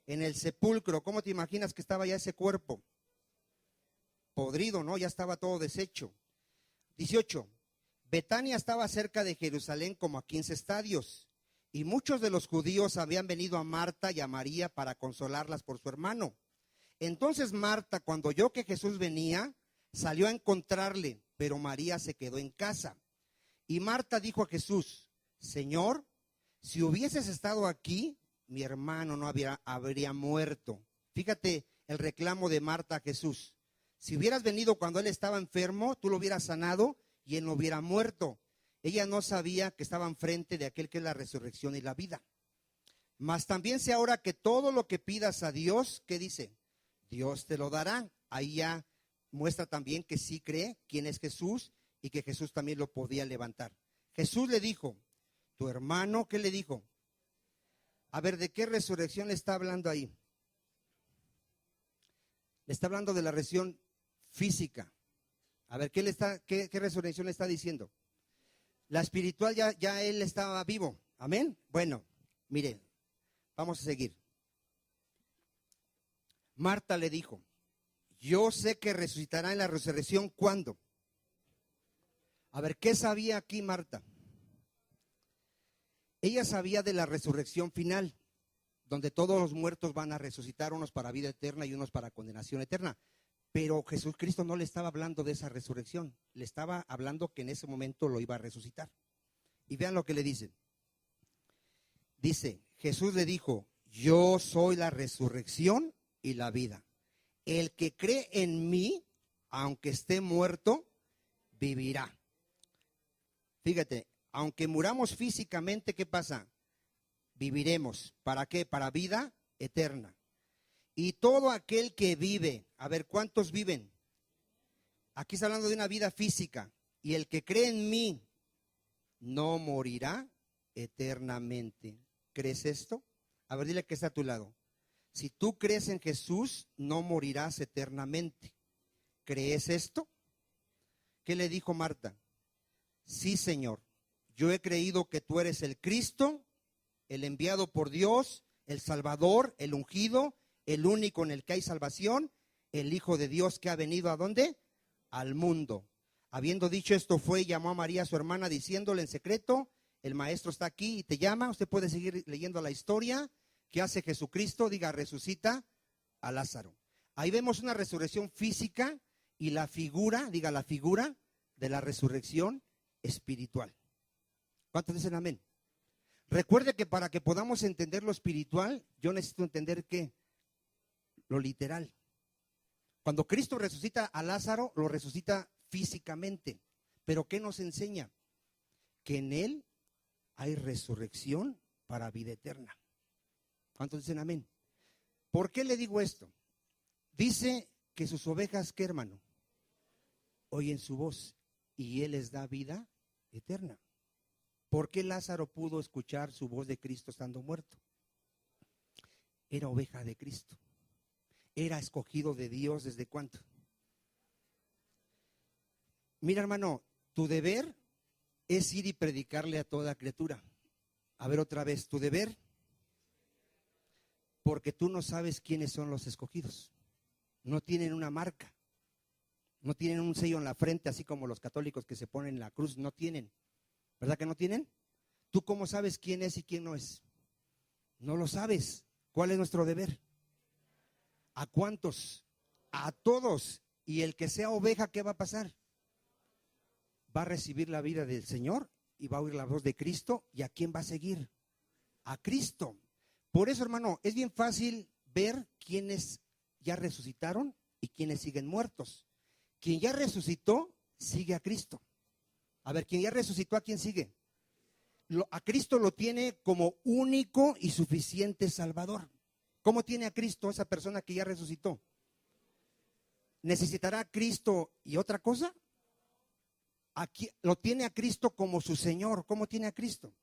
En el sepulcro. ¿Cómo te imaginas que estaba ya ese cuerpo? Podrido, ¿no? Ya estaba todo deshecho. 18. Betania estaba cerca de Jerusalén como a 15 estadios, y muchos de los judíos habían venido a Marta y a María para consolarlas por su hermano. Entonces Marta, cuando oyó que Jesús venía, salió a encontrarle, pero María se quedó en casa. Y Marta dijo a Jesús: Señor, si hubieses estado aquí, mi hermano no habría muerto. Fíjate el reclamo de Marta a Jesús. Si hubieras venido cuando él estaba enfermo, tú lo hubieras sanado y él no hubiera muerto. Ella no sabía que estaba enfrente de aquel que es la resurrección y la vida. Mas también sé ahora que todo lo que pidas a Dios, ¿qué dice? Dios te lo dará. Ahí ya muestra también que sí cree quién es Jesús y que Jesús también lo podía levantar. Jesús le dijo: tu hermano, ¿qué le dijo? A ver, ¿de qué resurrección le está hablando ahí? Le está hablando de la resurrección física. A ver, ¿qué resurrección le está diciendo? La espiritual ya él estaba vivo. Amén. Bueno, mire, vamos a seguir. Marta le dijo: yo sé que resucitará en la resurrección. ¿Cuándo? A ver, ¿qué sabía aquí Marta? Ella sabía de la resurrección final, donde todos los muertos van a resucitar, unos para vida eterna y unos para condenación eterna. Pero Jesucristo no le estaba hablando de esa resurrección, le estaba hablando que en ese momento lo iba a resucitar. Y vean lo que le dice. Dice, Jesús le dijo: yo soy la resurrección y la vida. El que cree en mí, aunque esté muerto, vivirá. Fíjate, aunque muramos físicamente, ¿qué pasa? Viviremos. ¿Para qué? Para vida eterna. Y todo aquel que vive, a ver, ¿cuántos viven? Aquí está hablando de una vida física. Y el que cree en mí no morirá eternamente. ¿Crees esto? A ver, dile que está a tu lado. Si tú crees en Jesús, no morirás eternamente. ¿Crees esto? ¿Qué le dijo Marta? Sí, Señor, yo he creído que tú eres el Cristo, el enviado por Dios, el Salvador, el ungido, el único en el que hay salvación, el Hijo de Dios que ha venido ¿a dónde? Al mundo. Habiendo dicho esto, fue y llamó a María, su hermana, diciéndole en secreto: el maestro está aquí y te llama. Usted puede seguir leyendo la historia. ¿Qué hace Jesucristo? Diga, resucita a Lázaro. Ahí vemos una resurrección física y la figura, diga, la figura de la resurrección espiritual. ¿Cuántos dicen amén? Recuerde que para que podamos entender lo espiritual, yo necesito entender ¿qué? Lo literal. Cuando Cristo resucita a Lázaro, lo resucita físicamente. ¿Pero qué nos enseña? Que en él hay resurrección para vida eterna. ¿Cuántos dicen amén? ¿Por qué le digo esto? Dice que sus ovejas, ¿qué, hermano? Oyen su voz y él les da vida eterna. ¿Por qué Lázaro pudo escuchar su voz de Cristo estando muerto? Era oveja de Cristo. Era escogido de Dios ¿desde cuánto? Mira, hermano, tu deber es ir y predicarle a toda criatura. A ver otra vez, tu deber, porque tú no sabes quiénes son los escogidos. No tienen una marca. No tienen un sello en la frente, así como los católicos que se ponen la cruz, no tienen. ¿Verdad que no tienen? ¿Tú cómo sabes quién es y quién no es? No lo sabes. ¿Cuál es nuestro deber? ¿A cuántos? A todos. Y el que sea oveja, ¿qué va a pasar? Va a recibir la vida del Señor y va a oír la voz de Cristo. ¿Y a quién va a seguir? A Cristo. Por eso, hermano, es bien fácil ver quiénes ya resucitaron y quiénes siguen muertos. Quien ya resucitó, sigue a Cristo. A ver, quien ya resucitó, ¿a quién sigue? A Cristo lo tiene como único y suficiente Salvador. ¿Cómo tiene a Cristo esa persona que ya resucitó? ¿Necesitará a Cristo y otra cosa? Aquí lo tiene a Cristo como su Señor. ¿Cómo tiene a Cristo?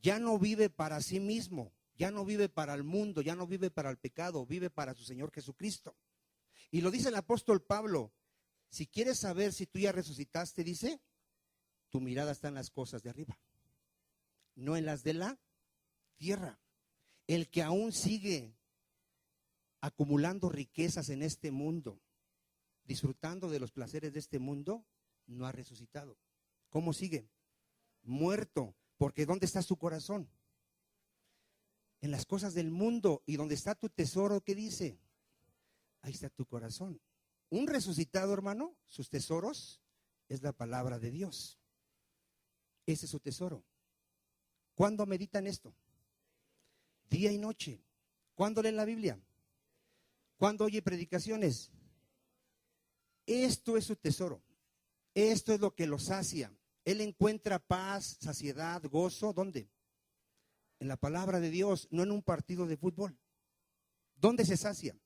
Ya no vive para sí mismo, ya no vive para el mundo, ya no vive para el pecado, vive para su Señor Jesucristo. Y lo dice el apóstol Pablo: si quieres saber si tú ya resucitaste, dice, tu mirada está en las cosas de arriba, no en las de la tierra. El que aún sigue acumulando riquezas en este mundo, disfrutando de los placeres de este mundo, no ha resucitado. ¿Cómo sigue? Muerto. Porque ¿dónde está su corazón? En las cosas del mundo. ¿Y dónde está tu tesoro? ¿Qué dice? Ahí está tu corazón. Un resucitado, hermano, sus tesoros es la palabra de Dios. Ese es su tesoro. ¿Cuándo meditan esto? Día y noche. ¿Cuándo leen la Biblia? ¿Cuándo oye predicaciones? Esto es su tesoro. Esto es lo que lo sacia. Él encuentra paz, saciedad, gozo. ¿Dónde? En la palabra de Dios, no en un partido de fútbol. ¿Dónde se sacia?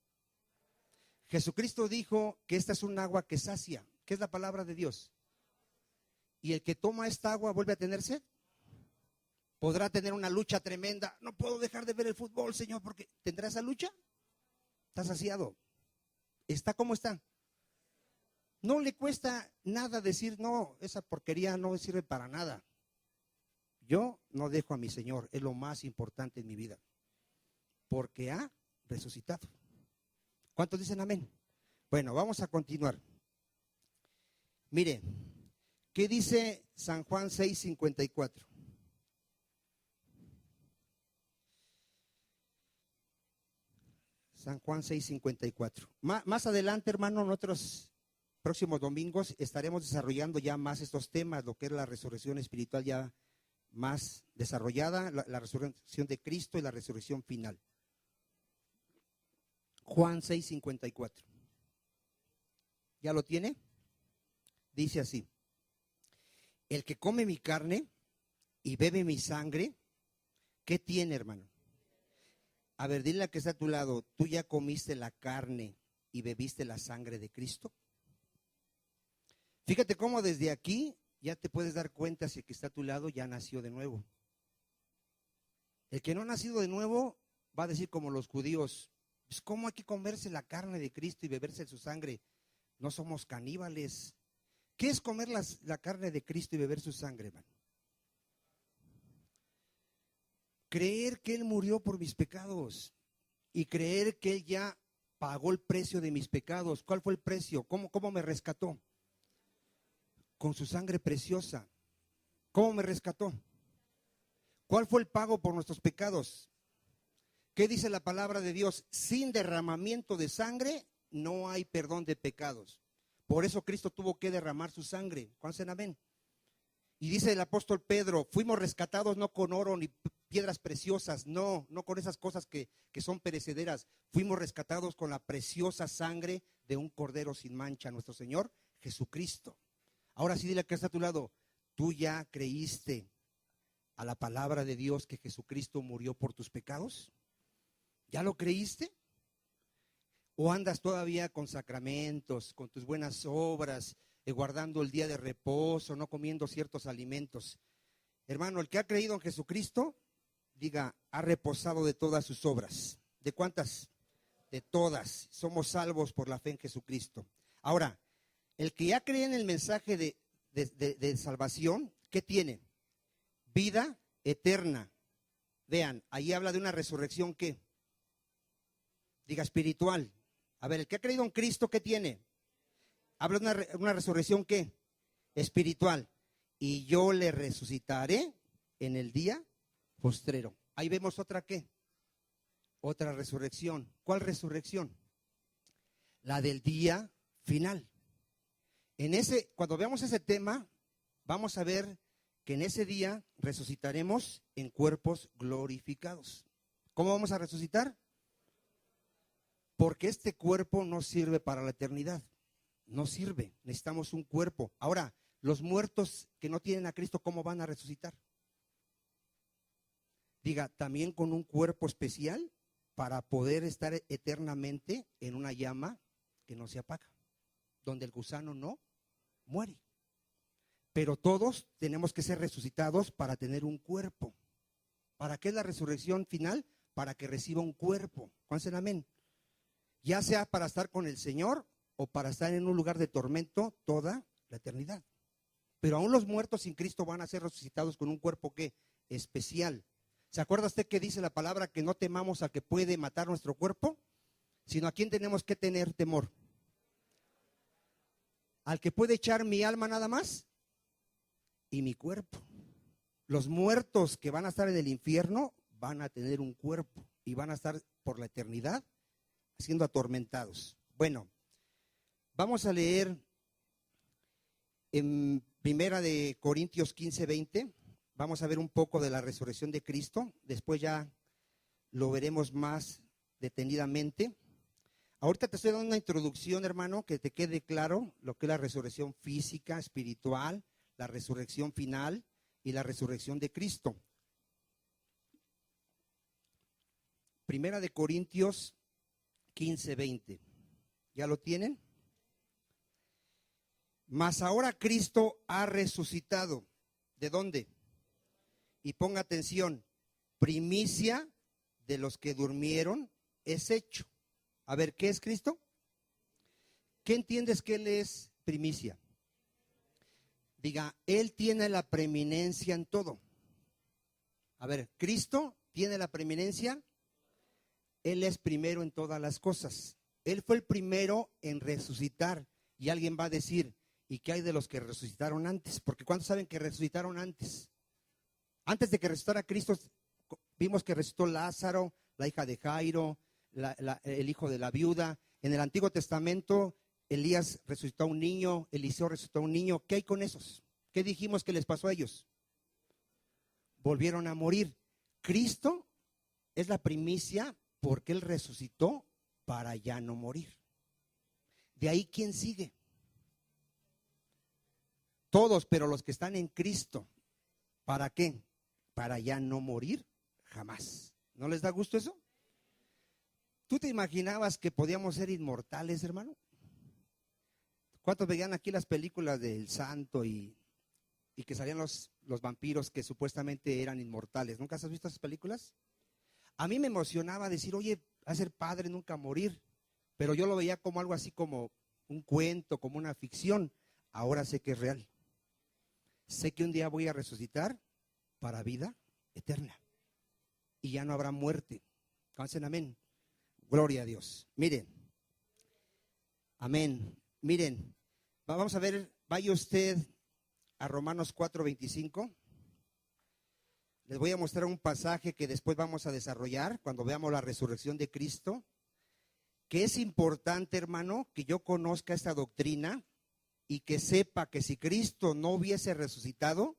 Jesucristo dijo que esta es un agua que sacia. ¿Qué es la palabra de Dios? Y el que toma esta agua vuelve a tener sed. Podrá tener una lucha tremenda. No puedo dejar de ver el fútbol, Señor, porque ¿tendrá esa lucha? Está saciado. ¿Está como está? No le cuesta nada decir, no, esa porquería no sirve para nada. Yo no dejo a mi Señor, es lo más importante en mi vida, porque ha resucitado. ¿Cuántos dicen amén? Bueno, vamos a continuar. Mire, ¿qué dice San Juan 6:54? San Juan 6:54. Más adelante, hermano, en otros próximos domingos estaremos desarrollando ya más estos temas, lo que es la resurrección espiritual ya más desarrollada, la resurrección de Cristo y la resurrección final. Juan 6:54. ¿Ya lo tiene? Dice así: el que come mi carne y bebe mi sangre, ¿qué tiene, hermano? A ver, dile a que está a tu lado, ¿tú ya comiste la carne y bebiste la sangre de Cristo? Fíjate cómo desde aquí ya te puedes dar cuenta si el que está a tu lado ya nació de nuevo. El que no ha nacido de nuevo va a decir como los judíos, pues ¿cómo hay que comerse la carne de Cristo y beberse su sangre? No somos caníbales. ¿Qué es comer la carne de Cristo y beber su sangre, hermano? Creer que Él murió por mis pecados y creer que Él ya pagó el precio de mis pecados. ¿Cuál fue el precio? ¿Cómo me rescató? Con su sangre preciosa. ¿Cómo me rescató? ¿Cuál fue el pago por nuestros pecados? ¿Qué dice la palabra de Dios? Sin derramamiento de sangre no hay perdón de pecados. Por eso Cristo tuvo que derramar su sangre. ¿Cuántos dicen amén? Y dice el apóstol Pedro, fuimos rescatados no con oro ni piedras preciosas, no con esas cosas que son perecederas. Fuimos rescatados con la preciosa sangre de un cordero sin mancha, nuestro Señor Jesucristo. Ahora sí, dile a que está a tu lado, ¿tú ya creíste a la palabra de Dios que Jesucristo murió por tus pecados? ¿Ya lo creíste? ¿O andas todavía con sacramentos, con tus buenas obras, guardando el día de reposo, no comiendo ciertos alimentos? Hermano, el que ha creído en Jesucristo, diga, ha reposado de todas sus obras. ¿De cuántas? De todas. Somos salvos por la fe en Jesucristo. Ahora, el que ya cree en el mensaje de salvación, ¿qué tiene? Vida eterna. Vean, ahí habla de una resurrección, ¿qué? Diga, espiritual. A ver, el que ha creído en Cristo, ¿qué tiene? Habla de una resurrección, ¿qué? Espiritual. Y yo le resucitaré en el día postrero. Ahí vemos otra, ¿qué? Otra resurrección. ¿Cuál resurrección? La del día final. Cuando veamos ese tema, vamos a ver que en ese día resucitaremos en cuerpos glorificados. ¿Cómo vamos a resucitar? Porque este cuerpo no sirve para la eternidad. No sirve. Necesitamos un cuerpo. Ahora, los muertos que no tienen a Cristo, ¿cómo van a resucitar? Diga, también con un cuerpo especial para poder estar eternamente en una llama que no se apaga, donde el gusano no muere. Pero todos tenemos que ser resucitados para tener un cuerpo. ¿Para qué es la resurrección final? Para que reciba un cuerpo. ¿Cuántos dicen amén? Ya sea para estar con el Señor o para estar en un lugar de tormento toda la eternidad. Pero aún los muertos sin Cristo van a ser resucitados con un cuerpo ¿qué? Especial. ¿Se acuerda usted que dice la palabra que no temamos al que puede matar nuestro cuerpo? Sino a quién tenemos que tener temor. Al que puede echar mi alma nada más y mi cuerpo. Los muertos que van a estar en el infierno van a tener un cuerpo y van a estar por la eternidad siendo atormentados. Bueno, vamos a leer en Primera de Corintios 15:20. Vamos a ver un poco de la resurrección de Cristo. Después ya lo veremos más detenidamente. Ahorita te estoy dando una introducción, hermano, que te quede claro lo que es la resurrección física, espiritual, la resurrección final y la resurrección de Cristo. Primera de Corintios 15:20. ¿Ya lo tienen? Mas ahora Cristo ha resucitado. ¿De dónde? Y ponga atención, primicia de los que durmieron es hecho. A ver, ¿qué es Cristo? ¿Qué entiendes que Él es primicia? Diga, Él tiene la preeminencia en todo. A ver, Cristo tiene la preeminencia. Él es primero en todas las cosas. Él fue el primero en resucitar. Y alguien va a decir, ¿y qué hay de los que resucitaron antes? Porque ¿cuántos saben que resucitaron antes? Antes de que resucitara Cristo, vimos que resucitó Lázaro, la hija de Jairo, el hijo de la viuda. En el Antiguo Testamento, Elías resucitó a un niño, Eliseo resucitó a un niño. ¿Qué hay con esos? ¿Qué dijimos que les pasó a ellos? Volvieron a morir. Cristo es la primicia porque Él resucitó para ya no morir. De ahí, ¿quién sigue? Todos, pero los que están en Cristo. ¿Para qué? Para ya no morir jamás. ¿No les da gusto eso? ¿Tú te imaginabas que podíamos ser inmortales, hermano? ¿Cuántos veían aquí las películas del Santo y que salían los vampiros que supuestamente eran inmortales? ¿Nunca has visto esas películas? A mí me emocionaba decir, oye, a ser padre, nunca morir. Pero yo lo veía como algo así como un cuento, como una ficción. Ahora sé que es real. Sé que un día voy a resucitar para vida eterna. Y ya no habrá muerte. Cansen amén. Gloria a Dios. Miren. Amén. Miren. Vamos a ver, vaya usted a Romanos 4:25. Les voy a mostrar un pasaje que después vamos a desarrollar cuando veamos la resurrección de Cristo. Que es importante, hermano, que yo conozca esta doctrina y que sepa que si Cristo no hubiese resucitado,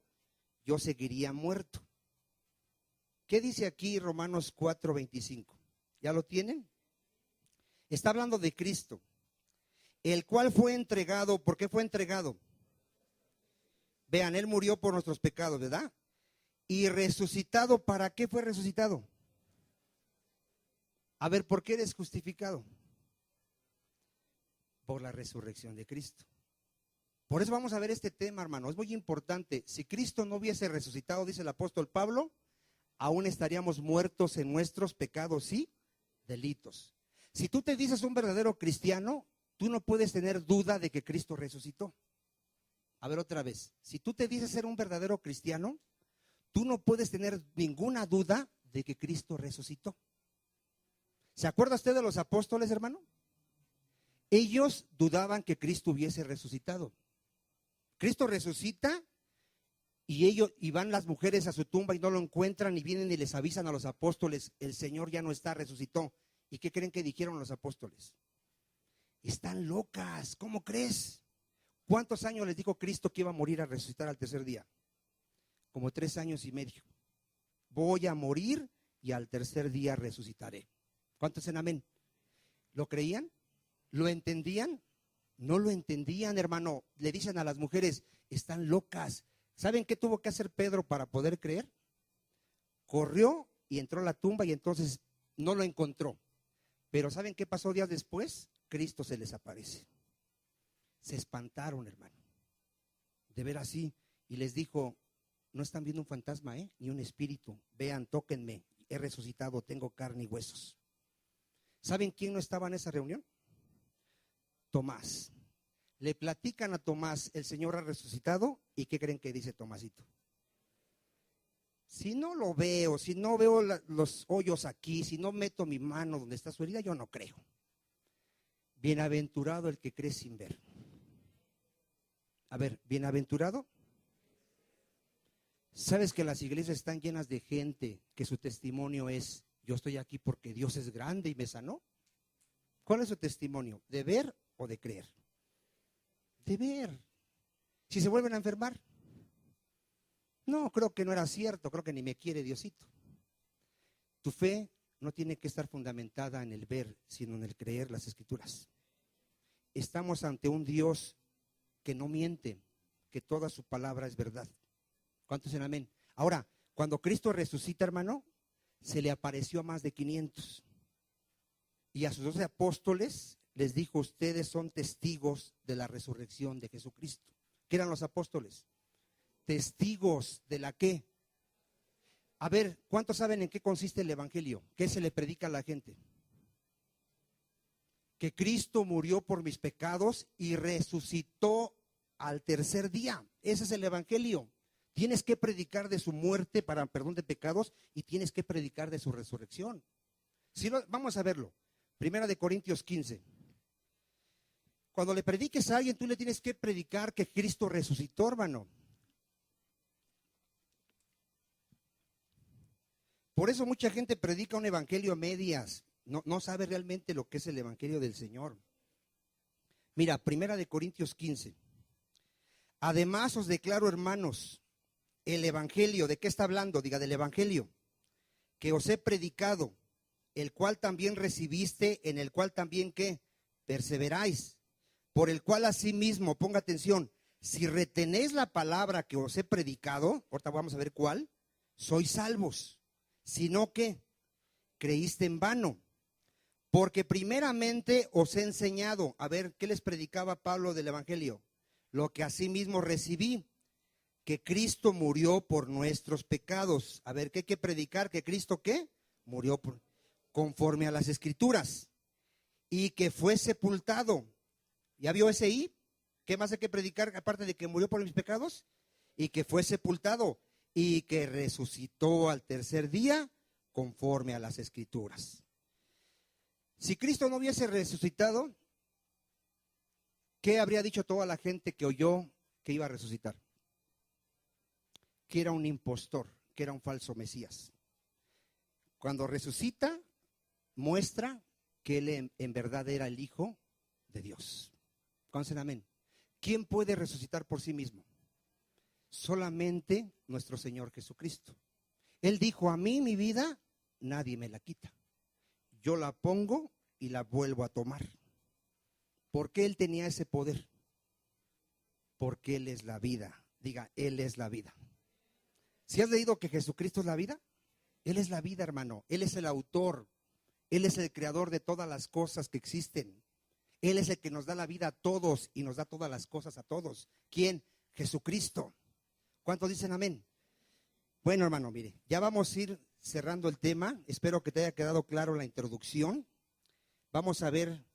yo seguiría muerto. ¿Qué dice aquí Romanos 4:25? ¿Ya lo tienen? Está hablando de Cristo, el cual fue entregado. ¿Por qué fue entregado? Vean, Él murió por nuestros pecados, ¿verdad? Y resucitado, ¿para qué fue resucitado? A ver, ¿por qué eres justificado? Por la resurrección de Cristo. Por eso vamos a ver este tema, hermano, es muy importante. Si Cristo no hubiese resucitado, dice el apóstol Pablo, aún estaríamos muertos en nuestros pecados y delitos. Si tú te dices un verdadero cristiano, tú no puedes tener duda de que Cristo resucitó. A ver otra vez, si tú te dices ser un verdadero cristiano, tú no puedes tener ninguna duda de que Cristo resucitó. ¿Se acuerda usted de los apóstoles, hermano? Ellos dudaban que Cristo hubiese resucitado. Cristo resucita y van las mujeres a su tumba y no lo encuentran y vienen y les avisan a los apóstoles, el Señor ya no está, resucitó. ¿Y qué creen que dijeron los apóstoles? Están locas, ¿cómo crees? ¿Cuántos años les dijo Cristo que iba a morir a resucitar al tercer día? como 3 años y medio. Voy a morir y al tercer día resucitaré. ¿Cuántos dicen amén? ¿Lo creían? ¿Lo entendían? No lo entendían, hermano. Le dicen a las mujeres, están locas. ¿Saben qué tuvo que hacer Pedro para poder creer? Corrió y entró a la tumba y entonces no lo encontró. Pero ¿saben qué pasó días después? Cristo se les aparece. Se espantaron, hermano, de ver así. Y les dijo, no están viendo un fantasma, ni un espíritu. Vean, tóquenme, he resucitado, tengo carne y huesos. ¿Saben quién no estaba en esa reunión? Tomás. Le platican a Tomás, el Señor ha resucitado, ¿y qué creen que dice Tomasito? Si no lo veo, si no veo los hoyos aquí, si no meto mi mano donde está su herida, yo no creo. Bienaventurado el que cree sin ver. A ver, bienaventurado. ¿Sabes que las iglesias están llenas de gente que su testimonio es, yo estoy aquí porque Dios es grande y me sanó? ¿Cuál es su testimonio? ¿De ver o de creer? De ver. Si se vuelven a enfermar. No, creo que no era cierto, creo que ni me quiere Diosito. Tu fe no tiene que estar fundamentada en el ver, sino en el creer las Escrituras. Estamos ante un Dios que no miente, que toda su palabra es verdad. ¿Cuántos dicen amén? Ahora, cuando Cristo resucita, hermano, se le apareció a más de 500. Y a sus 12 apóstoles les dijo, ustedes son testigos de la resurrección de Jesucristo. ¿Qué eran los apóstoles? Testigos de la qué. A ver, ¿cuántos saben en qué consiste el evangelio? ¿Qué se le predica a la gente? Que Cristo murió por mis pecados y resucitó al tercer día. Ese es el evangelio. Tienes que predicar de su muerte para perdón de pecados y tienes que predicar de su resurrección. Vamos a verlo. Primera de Corintios 15. Cuando le prediques a alguien, tú le tienes que predicar que Cristo resucitó, hermano. Por eso mucha gente predica un evangelio a medias. No sabe realmente lo que es el evangelio del Señor. Mira, Primera de Corintios 15. Además os declaro, hermanos, el evangelio, ¿de qué está hablando? Diga, del evangelio que os he predicado, el cual también recibiste, en el cual también ¿qué? Perseveráis, por el cual asimismo, ponga atención, si retenéis la palabra que os he predicado, ahorita vamos a ver cuál, sois salvos, sino que creíste en vano, porque primeramente os he enseñado, a ver, ¿qué les predicaba Pablo del evangelio? Lo que asimismo recibí, que Cristo murió por nuestros pecados. A ver, ¿qué hay que predicar? ¿Que Cristo qué? Murió conforme a las Escrituras. Y que fue sepultado. ¿Ya vio ese I? ¿Qué más hay que predicar aparte de que murió por mis pecados? Y que fue sepultado. Y que resucitó al tercer día conforme a las Escrituras. Si Cristo no hubiese resucitado, ¿qué habría dicho toda la gente que oyó que iba a resucitar? Que era un impostor, que era un falso Mesías. Cuando resucita, muestra que él en verdad era el Hijo de Dios. ¿Cuántos amén? ¿Quién puede resucitar por sí mismo? Solamente nuestro Señor Jesucristo. Él dijo, a mí mi vida nadie me la quita. Yo la pongo y la vuelvo a tomar. ¿Por qué Él tenía ese poder? Porque Él es la vida. Diga, Él es la vida. ¿Si has leído que Jesucristo es la vida? Él es la vida, hermano. Él es el autor. Él es el creador de todas las cosas que existen. Él es el que nos da la vida a todos y nos da todas las cosas a todos. ¿Quién? Jesucristo. ¿Cuántos dicen amén? Bueno, hermano, mire, ya vamos a ir cerrando el tema. Espero que te haya quedado claro la introducción. Vamos a ver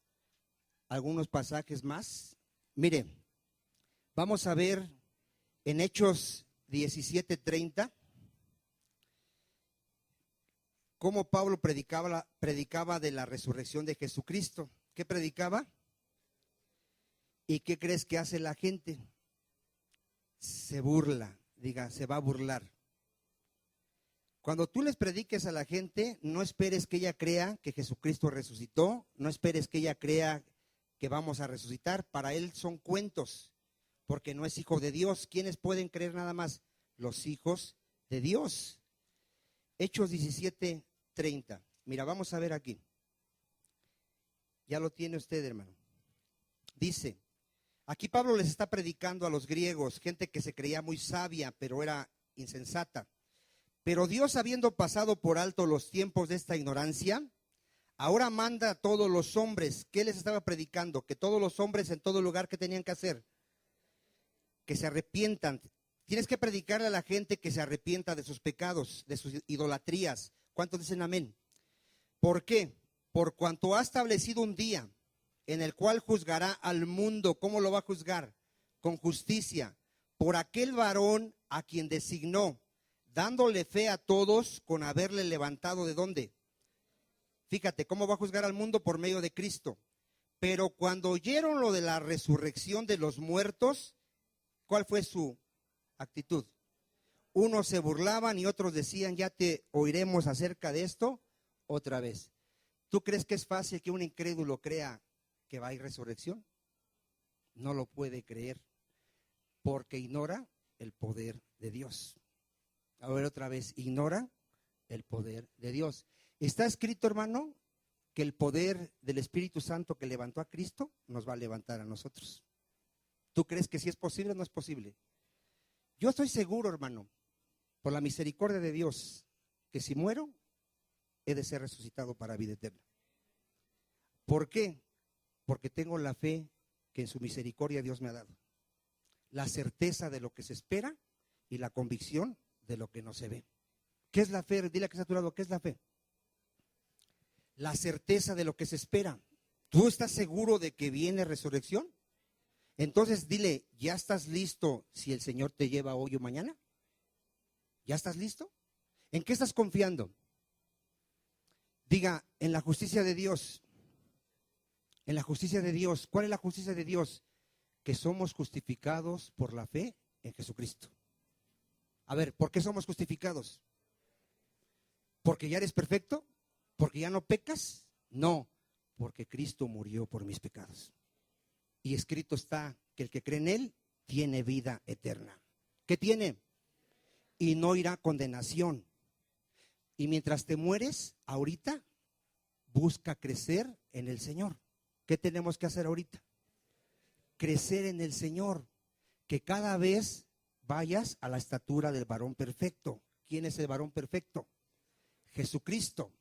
algunos pasajes más. Mire, vamos a ver en Hechos 17:30 cómo Pablo predicaba de la resurrección de Jesucristo. ¿Qué predicaba? ¿Y qué crees que hace la gente? Se burla, diga, se va a burlar. Cuando tú les prediques a la gente, no esperes que ella crea que Jesucristo resucitó, no esperes que ella crea que vamos a resucitar. Para él son cuentos, porque no es hijo de Dios. ¿Quiénes pueden creer nada más? los hijos de Dios. Hechos 17:30. Mira, vamos a ver aquí. Ya lo tiene usted, hermano. Dice, aquí Pablo les está predicando a los griegos, gente que se creía muy sabia, pero era insensata. Pero Dios, habiendo pasado por alto los tiempos de esta ignorancia, ahora manda a todos los hombres. ¿Qué les estaba predicando? Que todos los hombres en todo lugar, ¿qué tenían que hacer? Que se arrepientan. Tienes que predicarle a la gente que se arrepienta de sus pecados, de sus idolatrías. ¿Cuántos dicen amén? ¿Por qué? Por cuanto ha establecido un día en el cual juzgará al mundo. ¿Cómo lo va a juzgar? Con justicia. Por aquel varón a quien designó, dándole fe a todos con haberle levantado ¿de dónde? Fíjate, ¿cómo va a juzgar al mundo? Por medio de Cristo. Pero cuando oyeron lo de la resurrección de los muertos, ¿cuál fue su actitud? Unos se burlaban y otros decían, ya te oiremos acerca de esto otra vez. ¿Tú crees que es fácil que un incrédulo crea que va a ir resurrección? No lo puede creer, porque ignora el poder de Dios. A ver otra vez, ignora el poder de Dios. Está escrito, hermano, que el poder del Espíritu Santo que levantó a Cristo nos va a levantar a nosotros. ¿Tú crees que sí es posible o no es posible? Yo estoy seguro, hermano, por la misericordia de Dios, que si muero, he de ser resucitado para vida eterna. ¿Por qué? Porque tengo la fe que en su misericordia Dios me ha dado. La certeza de lo que se espera y la convicción de lo que no se ve. ¿Qué es la fe? Dile a que está a tu lado, ¿qué es la fe? La certeza de lo que se espera. ¿Tú estás seguro de que viene resurrección? Entonces dile, ¿ya estás listo si el Señor te lleva hoy o mañana? ¿Ya estás listo? ¿En qué estás confiando? Diga, en la justicia de Dios. En la justicia de Dios. ¿Cuál es la justicia de Dios? Que somos justificados por la fe en Jesucristo. A ver, ¿por qué somos justificados? ¿Porque ya eres perfecto? ¿Porque ya no pecas? No, porque Cristo murió por mis pecados. Y escrito está que el que cree en Él tiene vida eterna. ¿Qué tiene? Y no irá a condenación. Y mientras te mueres, ahorita, busca crecer en el Señor. ¿Qué tenemos que hacer ahorita? Crecer en el Señor. Que cada vez vayas a la estatura del varón perfecto. ¿Quién es el varón perfecto? Jesucristo.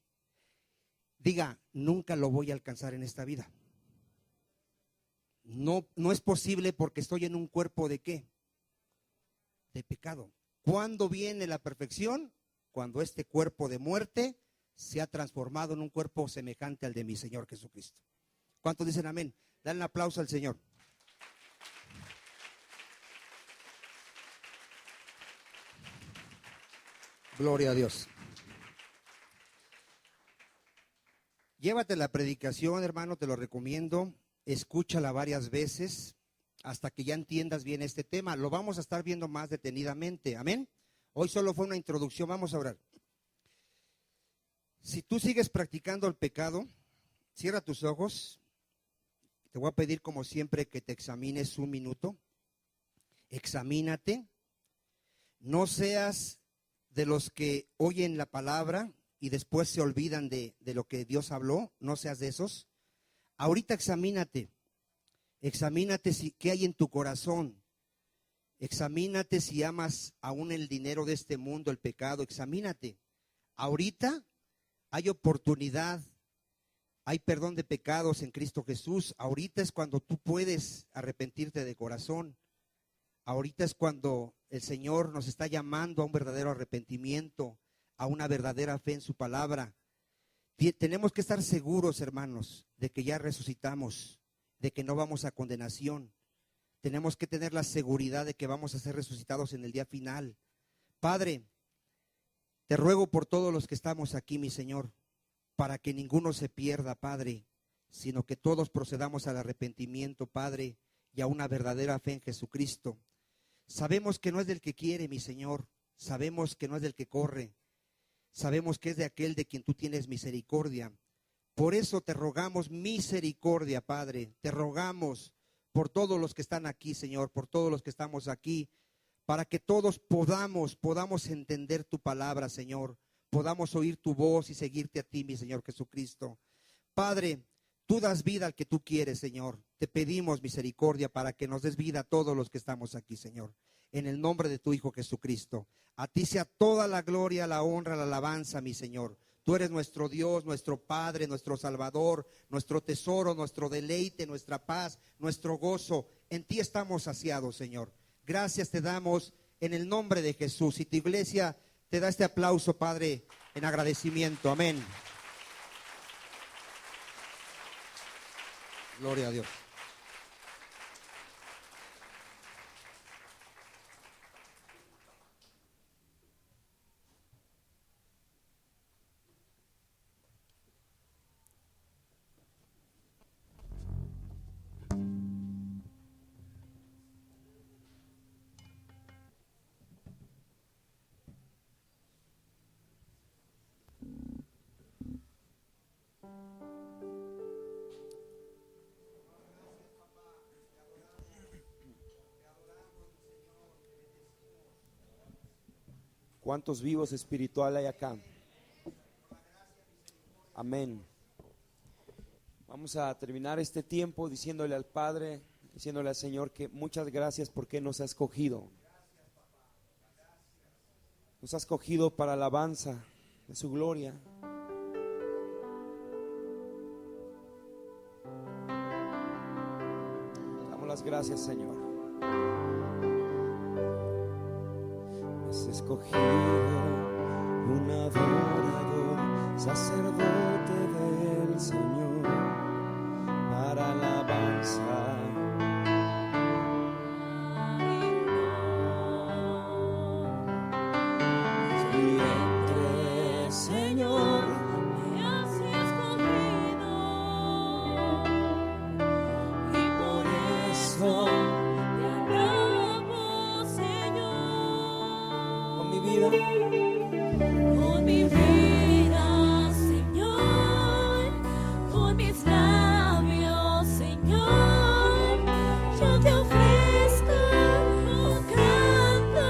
Diga, nunca lo voy a alcanzar en esta vida. No, no es posible porque estoy en un cuerpo ¿de qué? De pecado. ¿Cuándo viene la perfección? Cuando este cuerpo de muerte se ha transformado en un cuerpo semejante al de mi Señor Jesucristo. ¿Cuántos dicen amén? Dale un aplauso al Señor. Gloria a Dios. Llévate la predicación, hermano, te lo recomiendo. Escúchala varias veces hasta que ya entiendas bien este tema. Lo vamos a estar viendo más detenidamente. Amén. Hoy solo fue una introducción. Vamos a orar. Si tú sigues practicando el pecado, cierra tus ojos. Te voy a pedir como siempre que te examines un minuto. Examínate. No seas de los que oyen la palabra y después se olvidan de lo que Dios habló. No seas de esos. Ahorita examínate. Examínate qué hay en tu corazón. Examínate si amas aún el dinero de este mundo, el pecado. Examínate. Ahorita hay oportunidad. Hay perdón de pecados en Cristo Jesús. Ahorita es cuando tú puedes arrepentirte de corazón. Ahorita es cuando el Señor nos está llamando a un verdadero arrepentimiento, a una verdadera fe en su palabra. Tenemos que estar seguros, hermanos, de que ya resucitamos, de que no vamos a condenación. Tenemos que tener la seguridad de que vamos a ser resucitados en el día final. Padre, te ruego por todos los que estamos aquí, mi Señor, para que ninguno se pierda, Padre, sino que todos procedamos al arrepentimiento, Padre, y a una verdadera fe en Jesucristo. Sabemos que no es del que quiere, mi Señor. Sabemos que no es del que corre. Sabemos que es de aquel de quien tú tienes misericordia. Por eso te rogamos misericordia, Padre. Te rogamos por todos los que están aquí, Señor, por todos los que estamos aquí, para que todos podamos entender tu palabra, Señor, podamos oír tu voz y seguirte a ti, mi Señor Jesucristo. Padre, tú das vida al que tú quieres, Señor. Te pedimos misericordia para que nos des vida a todos los que estamos aquí, Señor. En el nombre de tu Hijo Jesucristo. A ti sea toda la gloria, la honra, la alabanza, mi Señor. Tú eres nuestro Dios, nuestro Padre, nuestro Salvador, nuestro tesoro, nuestro deleite, nuestra paz, nuestro gozo. En ti estamos saciados, Señor. Gracias te damos en el nombre de Jesús. Y tu iglesia te da este aplauso, Padre, en agradecimiento. Amén. Gloria a Dios. ¿Cuántos vivos espirituales hay acá? Amén. Vamos a terminar este tiempo diciéndole al Padre, diciéndole al Señor que muchas gracias porque nos ha escogido. Nos ha escogido para alabanza de su gloria. Damos las gracias, Señor. Has escogido un adorador, sacerdote del Señor, para alabanza. Siempre, Señor, me has escogido, y por eso te alabo, Señor. Con mi vida, Señor, con mis labios, Señor, yo te ofrezco un canto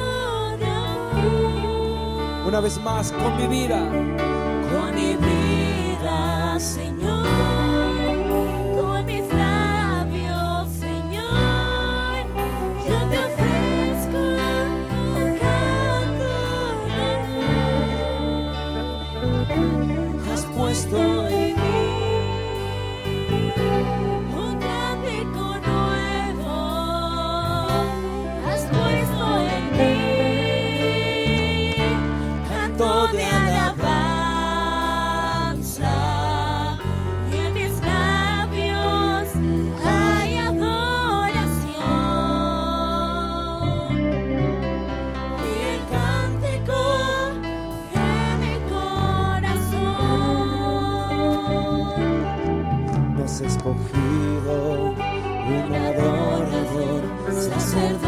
de amor. Una vez más, con mi vida, Señor, con mis labios, Señor, yo te ofrezco un canto de amor. Has puesto en mí un cántico nuevo, has puesto en mí canto de alabanza, y en mis labios hay adoración, y el cántico de mi corazón. Me has escogido un adorador, sacerdote